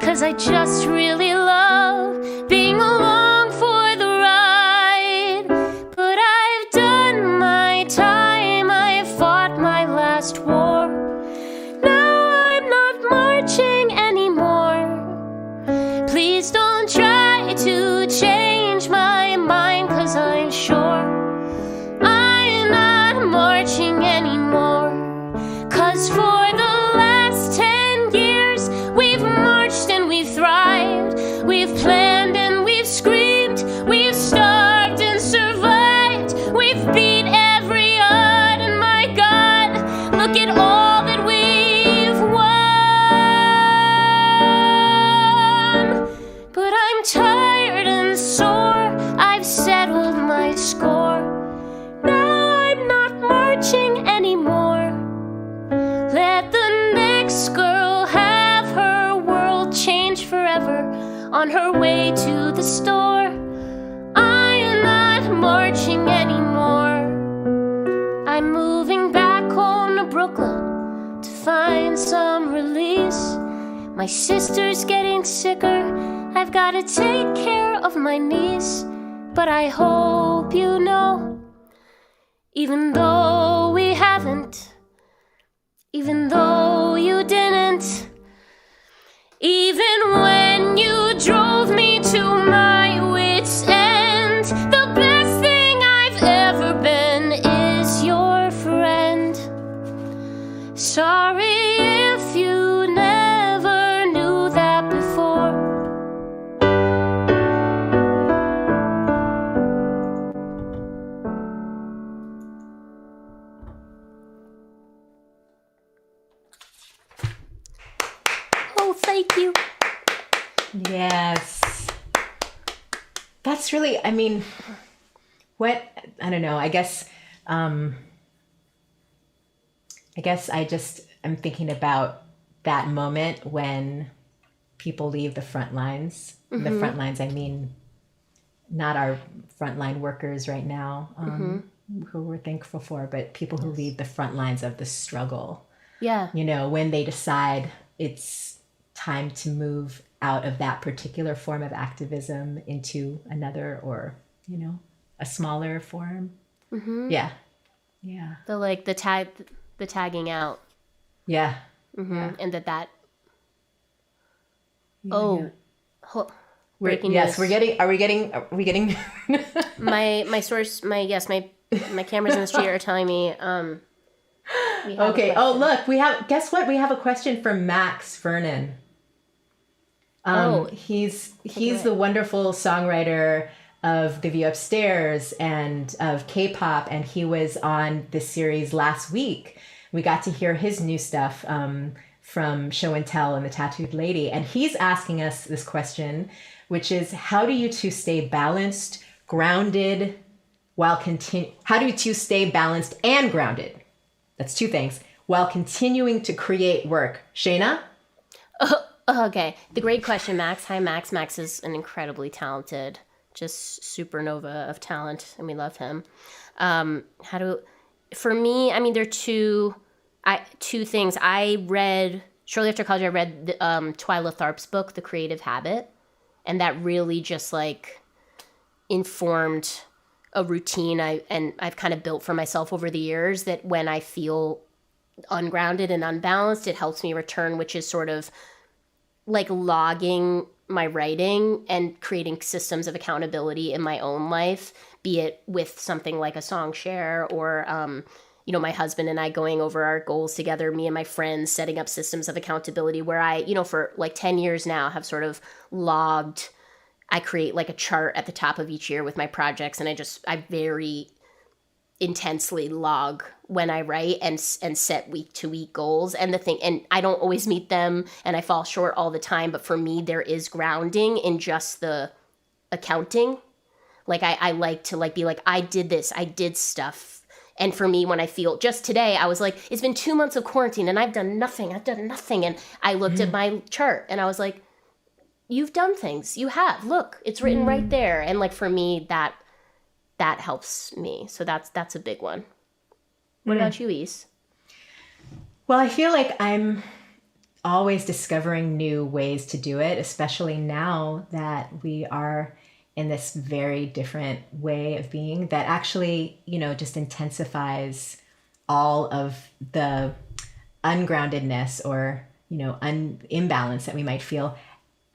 'cause I just really love being along for the ride. But I've done my time, I've fought my last war. Now I'm not marching anymore. Please don't try to change my mind, 'cause I'm sure I'm not marching anymore. 'Cause for the last 10 years we've marched and we've thrived. We've planned and we've screamed. We've starved and survived. We've beat every odd, and my God, look at all that we've won. But I'm tired and sore, I've settled my score. Now I'm not marching anymore. Let the next girl have her world change forever on her way to the store. I'm not marching anymore. I'm moving back home to Brooklyn to find some release. My sister's getting sicker, I've gotta take care of my niece. But I hope you know, even though we haven't, even though you didn't, even when you drove me to my wit's end, the best thing I've ever been is your friend. Sorry Thank you. Yes. That's really, I mean, I don't know, I guess I'm thinking about that moment when people leave the front lines. The front lines, I mean, not our frontline workers right now, who we're thankful for, but people who leave the front lines of the struggle. Yeah. You know, when they decide it's time to move out of that particular form of activism into another, or, you know, a smaller form. Yeah. Yeah. The tagging out. Yeah. Yeah. And that. Yeah. Breaking yes, news. are we getting my source, my cameras in the street are telling me, we have okay. Oh, look, guess what? We have a question from Max Vernon. He's the wonderful songwriter of The View Upstairs and of K-pop, and he was on this series last week. We got to hear his new stuff from Show and Tell and The Tattooed Lady, and he's asking us this question, which is, how do you two stay balanced, grounded, how do you two stay balanced and grounded? That's two things, while continuing to create work. Shaina? Okay. The great question, Max. Hi, Max. Max is an incredibly talented, just supernova of talent, and we love him. For me, I mean, there are two things. I read, shortly after college, I read Twyla Tharp's book, The Creative Habit, and that really just like informed a routine I've kind of built for myself over the years, that when I feel ungrounded and unbalanced, it helps me return, which is sort of like logging my writing and creating systems of accountability in my own life, be it with something like a song share or, my husband and I going over our goals together, me and my friends setting up systems of accountability where I, for like 10 years now have sort of logged. I create like a chart at the top of each year with my projects, and I very intensely log when I write and set week to week goals. And I don't always meet them and I fall short all the time, but for me, there is grounding in just the accounting. Like I like to be like, I did this, I did stuff. And for me, when I feel, just today, I was like, it's been 2 months of quarantine and I've done nothing. And I looked at my chart and I was like, you've done things. You have. Look, it's written right there. And like for me, that helps me. So that's a big one. What about you, Ease? Well, I feel like I'm always discovering new ways to do it, especially now that we are in this very different way of being that actually, just intensifies all of the ungroundedness or, imbalance that we might feel.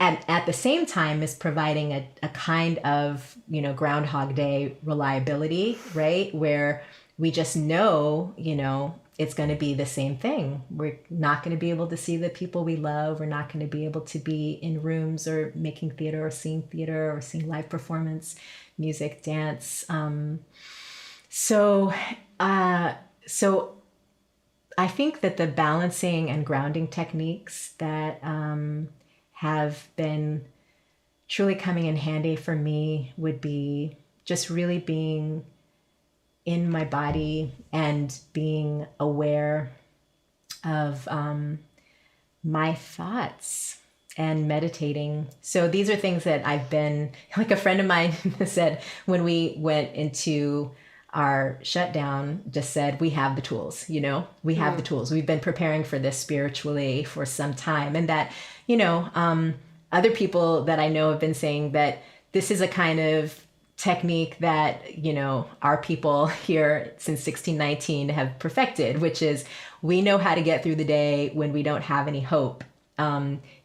And at the same time is providing a kind of, Groundhog Day reliability, right? Where we just know, it's going to be the same thing. We're not going to be able to see the people we love. We're not going to be able to be in rooms or making theater or seeing live performance, music, dance. So I think that the balancing and grounding techniques that have been truly coming in handy for me would be just really being in my body and being aware of my thoughts and meditating. So these are things that I've been, like a friend of mine said when we went into our shutdown, just said, we have the tools, we have the tools. We've been preparing for this spiritually for some time. And that, other people that I know have been saying that this is a kind of technique that, our people here since 1619 have perfected, which is we know how to get through the day when we don't have any hope,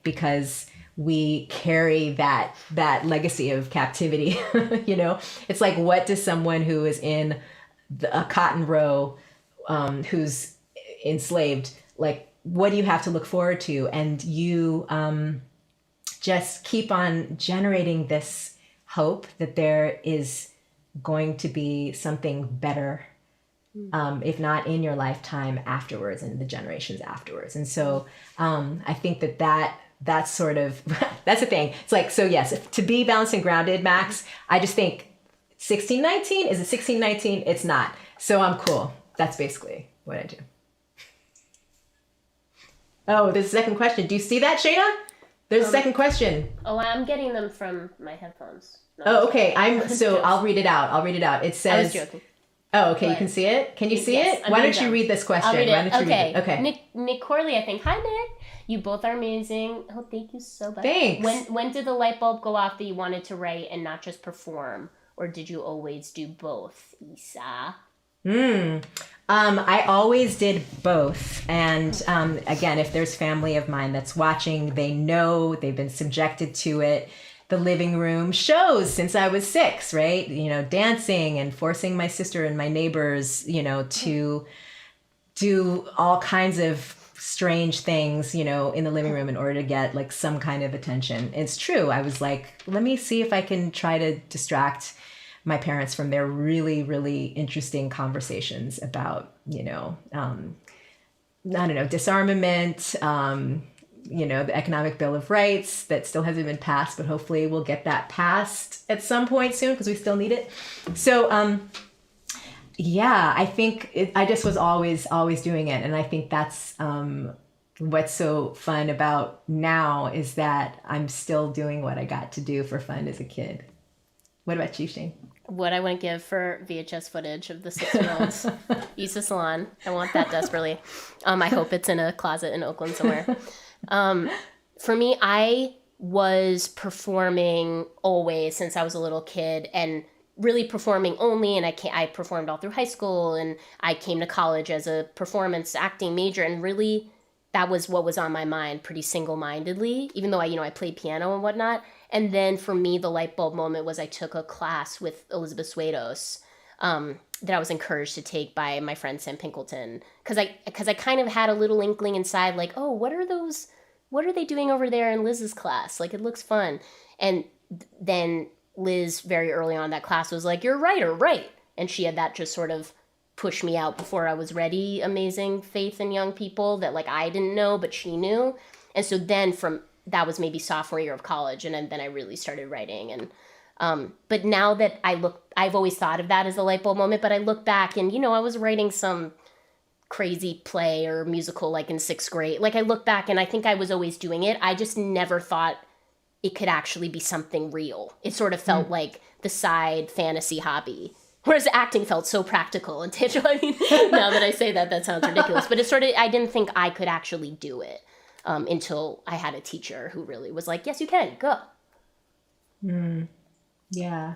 because we carry that legacy of captivity. It's like, what does someone who is in a cotton row, who's enslaved, like, what do you have to look forward to? And you just keep on generating this hope that there is going to be something better, if not in your lifetime, afterwards, and the generations afterwards. And so I think that that's sort of, that's the thing. It's like, so yes, to be balanced and grounded, Max, I just think 1619, is it 1619? It's not. So I'm cool. That's basically what I do. Oh, there's a second question. Do you see that, Shaina? There's a second question. Oh, I'm getting them from my headphones. No, Oh, okay. I'll read it out. It says, I was joking. Oh, okay. You can see it? Can you see Yes, it? I'm Why being don't you dumb. read this question? I'll read it. Why don't you Okay. read it? Okay. Nick Corley, I think. Hi, Nick. You both are amazing. Oh, thank you so much. Thanks. When did the light bulb go off that you wanted to write and not just perform? Or did you always do both, Eisa? I always did both. And again, if there's family of mine that's watching, they know, they've been subjected to it. The living room shows since I was 6, right? You know, dancing and forcing my sister and my neighbors, you know, to do all kinds of strange things, you know, in the living room in order to get like some kind of attention. It's true. I was like, let me see if I can try to distract my parents from their really, really interesting conversations about, you know, I don't know, disarmament, you know, the economic bill of rights that still hasn't been passed, but hopefully we'll get that passed at some point soon because we still need it. So, yeah, I think I just was always doing it. And I think that's what's so fun about now is that I'm still doing what I got to do for fun as a kid. What about you, Shane? What I wouldn't give for VHS footage of the 6-year-olds. Eisa Salon. I want that desperately. I hope it's in a closet in Oakland somewhere. For me, I was performing always since I was a little kid and really performing only. And I performed all through high school and I came to college as a performance acting major. And really that was what was on my mind pretty single-mindedly, even though I played piano and whatnot. And then for me, the light bulb moment was I took a class with Elizabeth Swados that I was encouraged to take by my friend Sam Pinkleton. Because I kind of had a little inkling inside, like, oh, what are they doing over there in Liz's class? Like, it looks fun. And then Liz, very early on in that class, was like, you're a writer, right? And she had that just sort of push me out before I was ready, amazing faith in young people that, like, I didn't know, but she knew. And so then that was maybe sophomore year of college, and then I really started writing. And but now that I've always thought of that as a light bulb moment, but I look back and, I was writing some crazy play or musical like in 6th grade. Like, I look back and I think I was always doing it. I just never thought it could actually be something real. It sort of felt like the side fantasy hobby. Whereas acting felt so practical and tangible. I mean, now that I say that sounds ridiculous. But I didn't think I could actually do it until I had a teacher who really was like, yes, you can, go. Yeah.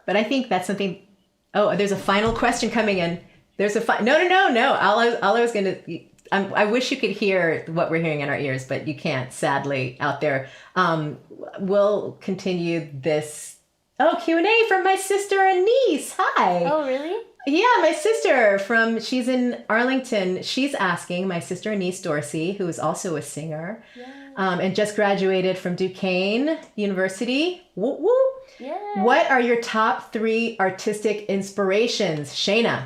But I think that's something, there's a final question coming in. There's a no. All I was going to, I wish you could hear what we're hearing in our ears, but you can't, sadly, out there. We'll continue this. Oh, Q&A from my sister and niece. Hi. Oh, really? Yeah, my sister she's in Arlington. She's asking, my sister and niece Dorsey, who is also a singer, and just graduated from Duquesne University. Woo woo. Yeah. What are your top 3 artistic inspirations, Shaina?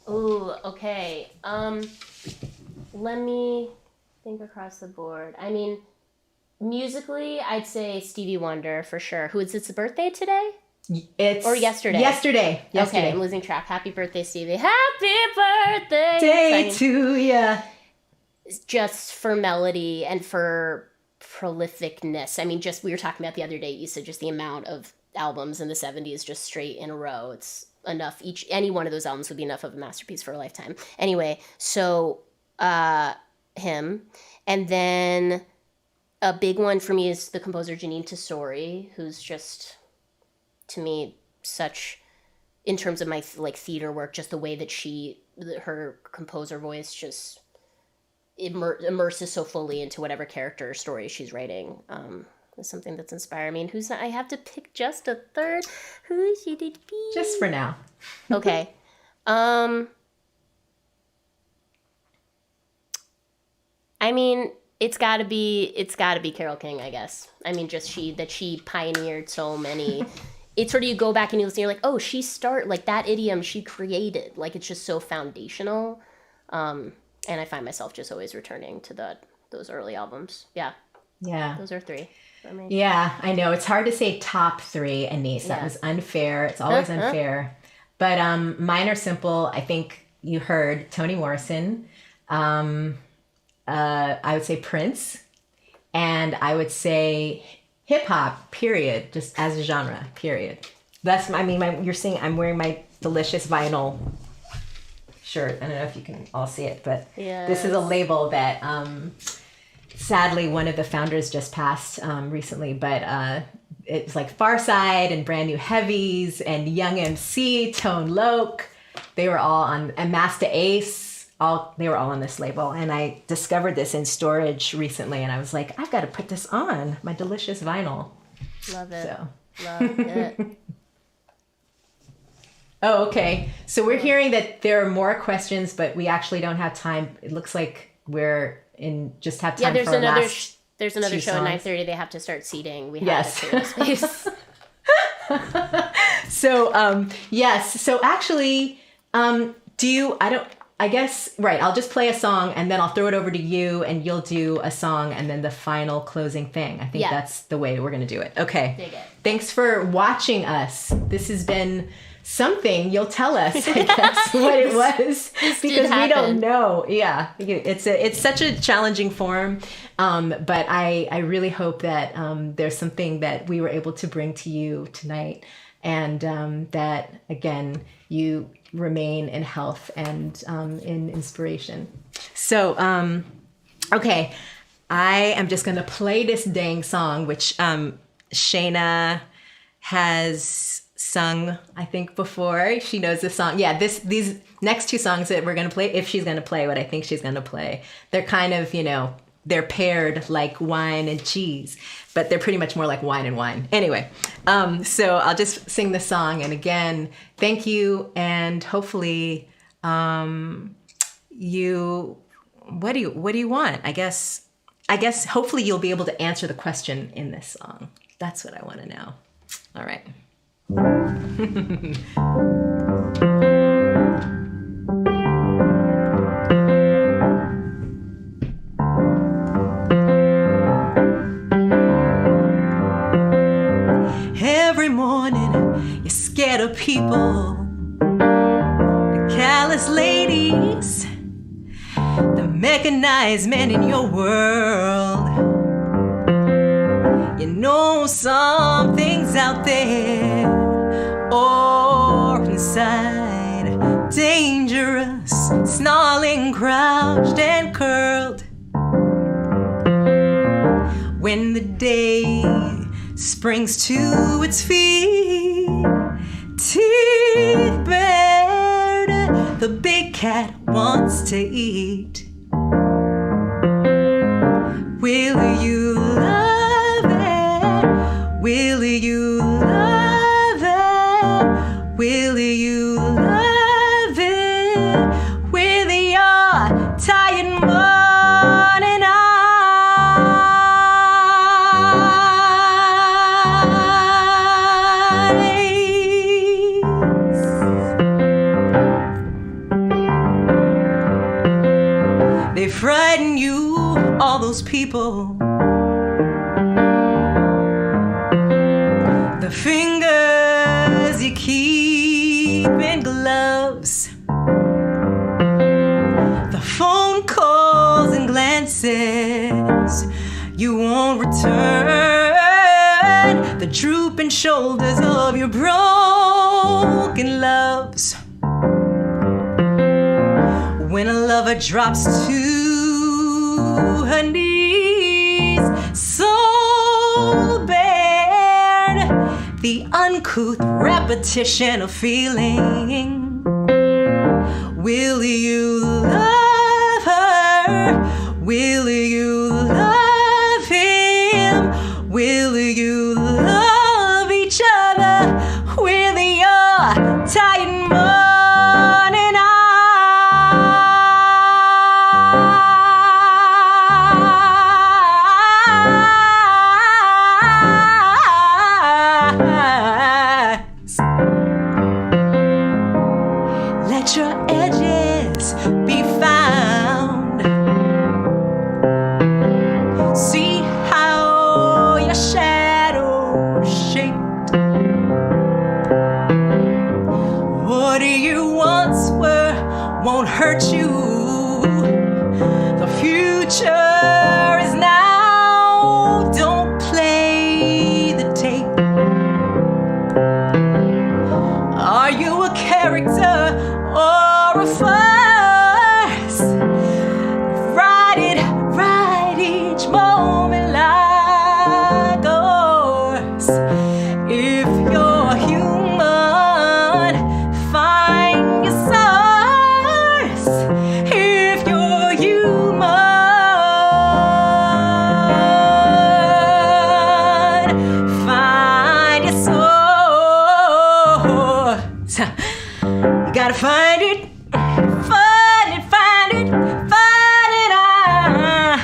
Ooh, okay. Let me think across the board. I mean, musically, I'd say Stevie Wonder for sure. Who is its birthday today? Or yesterday? Yesterday. Okay, I'm losing track. Happy birthday, Stevie. Happy birthday! Day to ya. Just for melody and for prolificness. I mean, just we were talking about the other day, you said just the amount of albums in the 70s just straight in a row. It's enough. Any one of those albums would be enough of a masterpiece for a lifetime. Anyway, so him. And then a big one for me is the composer Janine Tesori, who's just, to me, such, in terms of my like theater work, just the way that her composer voice just immerses so fully into whatever character or story she's writing. Is something that's inspired me. And I have to pick just a third. Who should it be? Just for now. Okay. I mean, it's gotta be Carole King, I guess. I mean, just she pioneered so many. It's sort of, you go back and you listen, you're like, oh, like that idiom she created. Like, it's just so foundational. And I find myself just always returning to those early albums. Yeah. Yeah. Those are 3 for me. Yeah, I know. It's hard to say top 3, Anise. That was unfair. It's always unfair. But mine are simple. I think you heard Toni Morrison. I would say Prince. And I would say hip hop, period. Just as a genre, period. That's, you're seeing, I'm wearing my delicious vinyl shirt. I don't know if you can all see it, but this is a label that sadly one of the founders just passed recently, but it's like Farside and Brand New Heavies and Young MC, Tone Loc. They were all on, and Master Ace, they were all on this label. And I discovered this in storage recently, and I was like, I've got to put this on my delicious vinyl. Love it. So. Love it. Oh, okay. So we're hearing that there are more questions, but we actually don't have time. It looks like we're just have time for our last there's another two show songs. at 9:30. They have to start seating. We have to clear the space. So, yes. So actually, right, I'll just play a song and then I'll throw it over to you and you'll do a song and then the final closing thing. I think that's the way we're going to do it. Okay. Dig it. Thanks for watching us. This has been something. You'll tell us, I guess, what it was because we don't know. Yeah. It's such a challenging form. But I really hope that there's something that we were able to bring to you tonight and that, again, you remain in health and in inspiration. So, okay, I am just going to play this dang song, which Shaina has sung, I think, before. She knows the song. Yeah, these next 2 songs that we're going to play, if she's going to play what I think she's going to play, they're kind of, they're paired like wine and cheese, but they're pretty much more like wine and wine. Anyway, so I'll just sing the song. And again, thank you. And hopefully what do you want? I guess hopefully you'll be able to answer the question in this song. That's what I want to know. All right. Every morning you're scared of people, the callous ladies, the mechanized men in your world. You know something's out there or inside, dangerous, snarling, crouched and curled. When the day springs to its feet, teeth bared, the big cat wants to eat. Will you love it? Will you love it? Will you love it? With your tired morning eyes. They frighten you, all those people. The fingers you keep in gloves, the phone calls and glances you won't return, the drooping shoulders of your broken loves. When a lover drops to her knees, soul bared, the uncouth repetition of feeling. Will you love her? Will you love him? Will you love each other with your tired morning eyes? Let your edges be found. hurt you. The future is now. Don't play the tape. Are you a character or a farce? Write each moment like yours. If you're human, find your source. If you're human, find your source. You gotta find it, find it, find it, find it,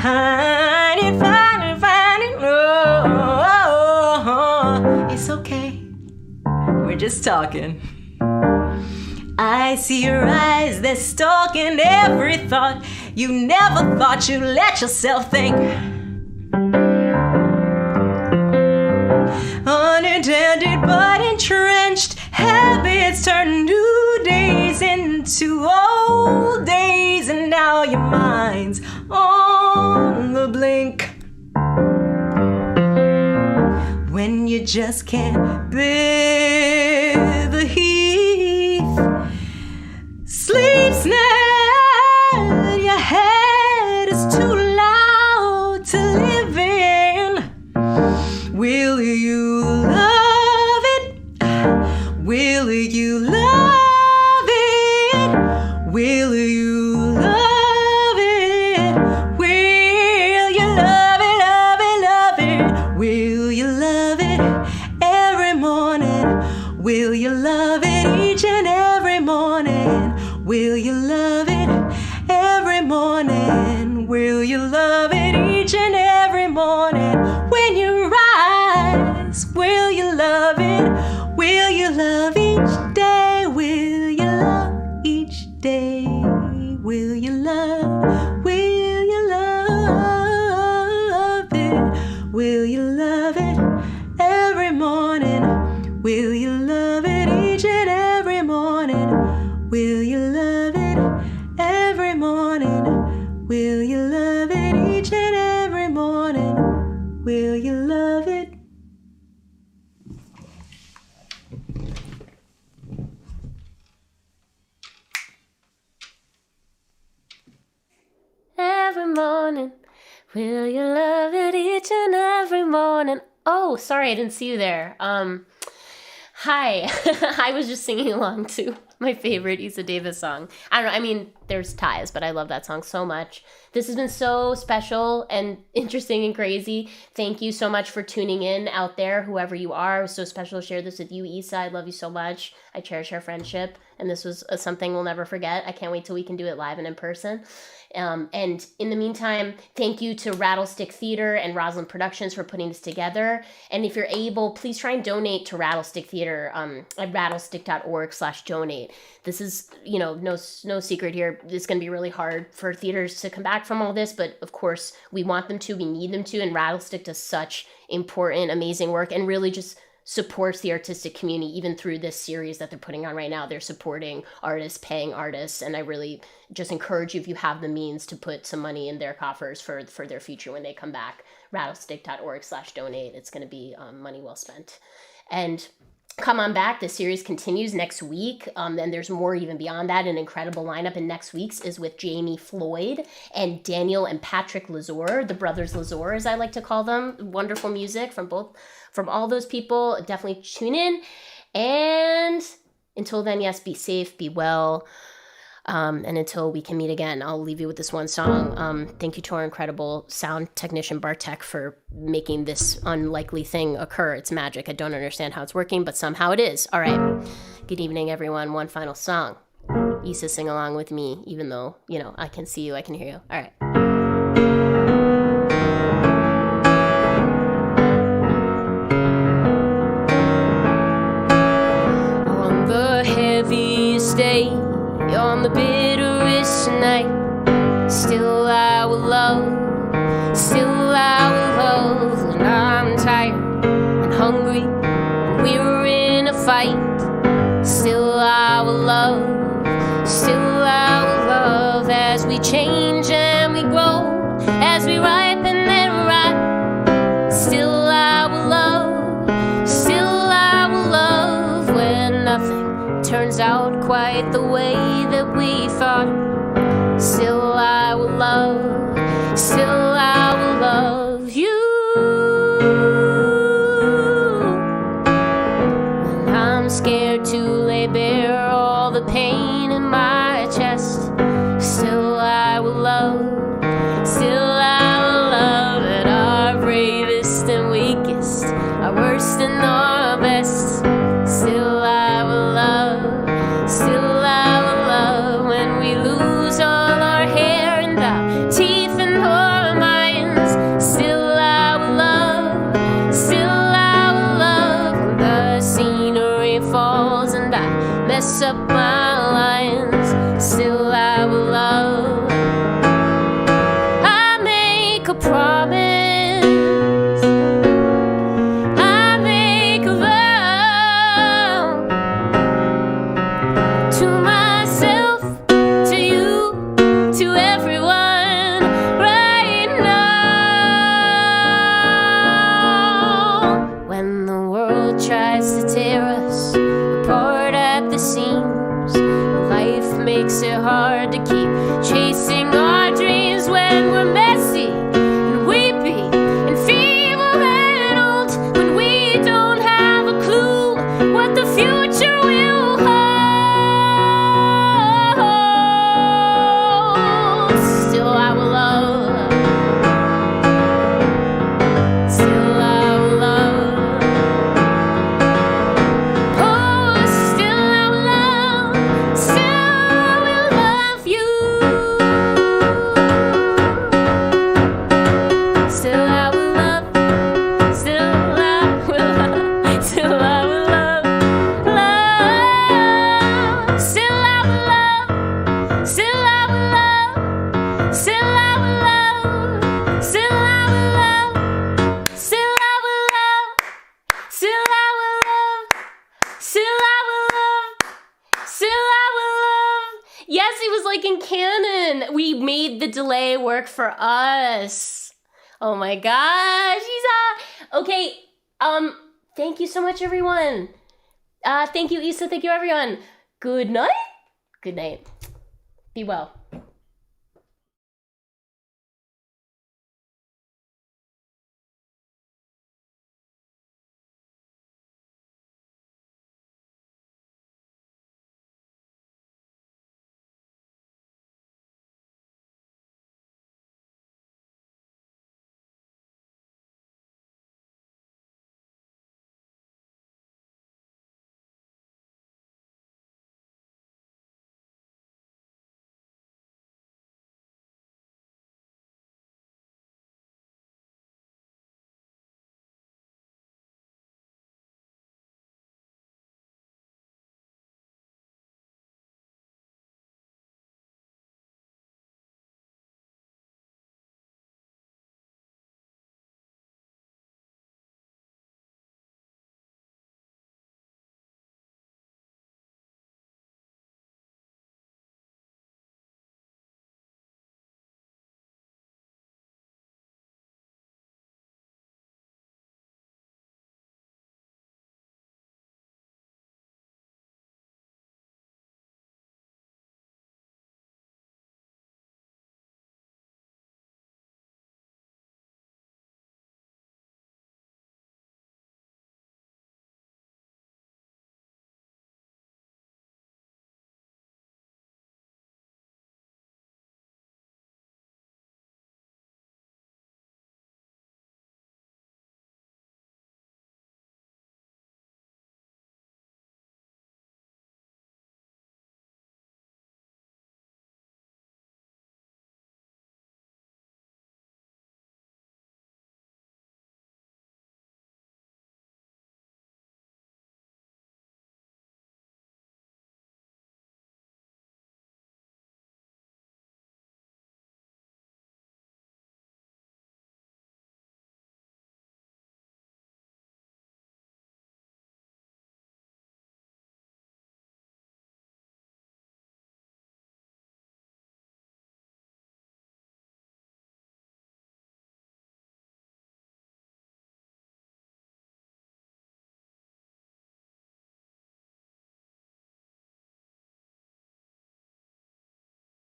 find it, find it, find it. Oh, it's okay. We're just talking. I see your eyes, they're stalking every thought you never thought you'd let yourself think. Unintended but entrenched habits turn new days into old days, and now your mind's on the blink. When you just can't bear the heat, sleep's not, your head is too loud to live in. Will you love it? Will you love it? Will you love it? Will you love it, love it, love it? Will you love it every morning? Will you love it each and every morning? Will you love it every morning? Will you love it each and every morning? When you rise, will you love it? Will you love each day? Will you love each day? Will you love? Will you love it? Will you love it every morning? Will you love it each and every morning? Will you love it every morning? Will you love it each and every morning? Will you love it? Every morning, will you love it each and every morning? Oh, sorry, I didn't see you there. Hi. I was just singing along to my favorite Eisa Davis song. I don't know, I mean, there's ties, but I love that song so much. This has been so special and interesting and crazy. Thank you so much for tuning in out there, whoever you are. It was so special to share this with you, Eisa. I love you so much. I cherish our friendship, and this was something we'll never forget. I can't wait till we can do it live and in person. And in the meantime, thank you to Rattlestick Theater and Rosalind Productions for putting this together. And if you're able, please try and donate to Rattlestick Theater at rattlestick.org/donate. This is, no secret here. It's going to be really hard for theaters to come back from all this, but of course we want them to, we need them to, and Rattlestick does such important, amazing work and really just supports the artistic community even through this series that they're putting on right now. They're supporting artists, paying artists, and I really just encourage you, if you have the means, to put some money in their coffers for their future when they come back. Rattlestick.org/donate. It's going to be money well spent. And come on back. The series continues next week. Then there's more even beyond that. An incredible lineup. And next week's is with Jamie Floyd and Daniel and Patrick Lazor, the brothers Lazor, as I like to call them. Wonderful music from all those people. Definitely tune in. And until then, yes, be safe, be well. And until we can meet again, I'll leave you with this one song. Thank you to our incredible sound technician, Bartek, for making this unlikely thing occur. It's magic. I don't understand how it's working, but somehow it is. All right. Good evening, everyone. One final song. Eisa, sing along with me, even though, I can see you, I can hear you. All right. On the heaviest day, on the bitterest night, still I will love, when I'm tired and hungry, and we're in a fight, still I will love, we change and we grow, as we ripen and rot. Still I will love when nothing turns out quite the way that we thought. Still I will love you. When I'm scared to lay bare all the pain in my chest, still I will love at our bravest and weakest, our worst and our best. Still I will love when we lose all our hair and our teeth and our minds. Still I will love when the scenery falls and I mess up my lines. Still I will love. I make a promise, I make a vow, to myself, to you, to everyone right now. When the world tries to tear us apart at the seams, life makes it hard to keep chasing our dreams. When we're messy and weepy and feeble and old, when we don't have a clue what the future will hold. Still I will love. Still I will love. Oh, still I will love. Still I will love you. Still I will love. Still I will love. Still I will love. Love. Still I will love. Still I will love. Still I will love. Still I will love. Still I will love. Still I will love. Still I will love. Still I will love. Yes, it was like in canon. We made the delay work for us. Oh my gosh, Isa. Okay, thank you so much, everyone. Thank you, Isa. Thank you, everyone. Good night. Good night. Be well.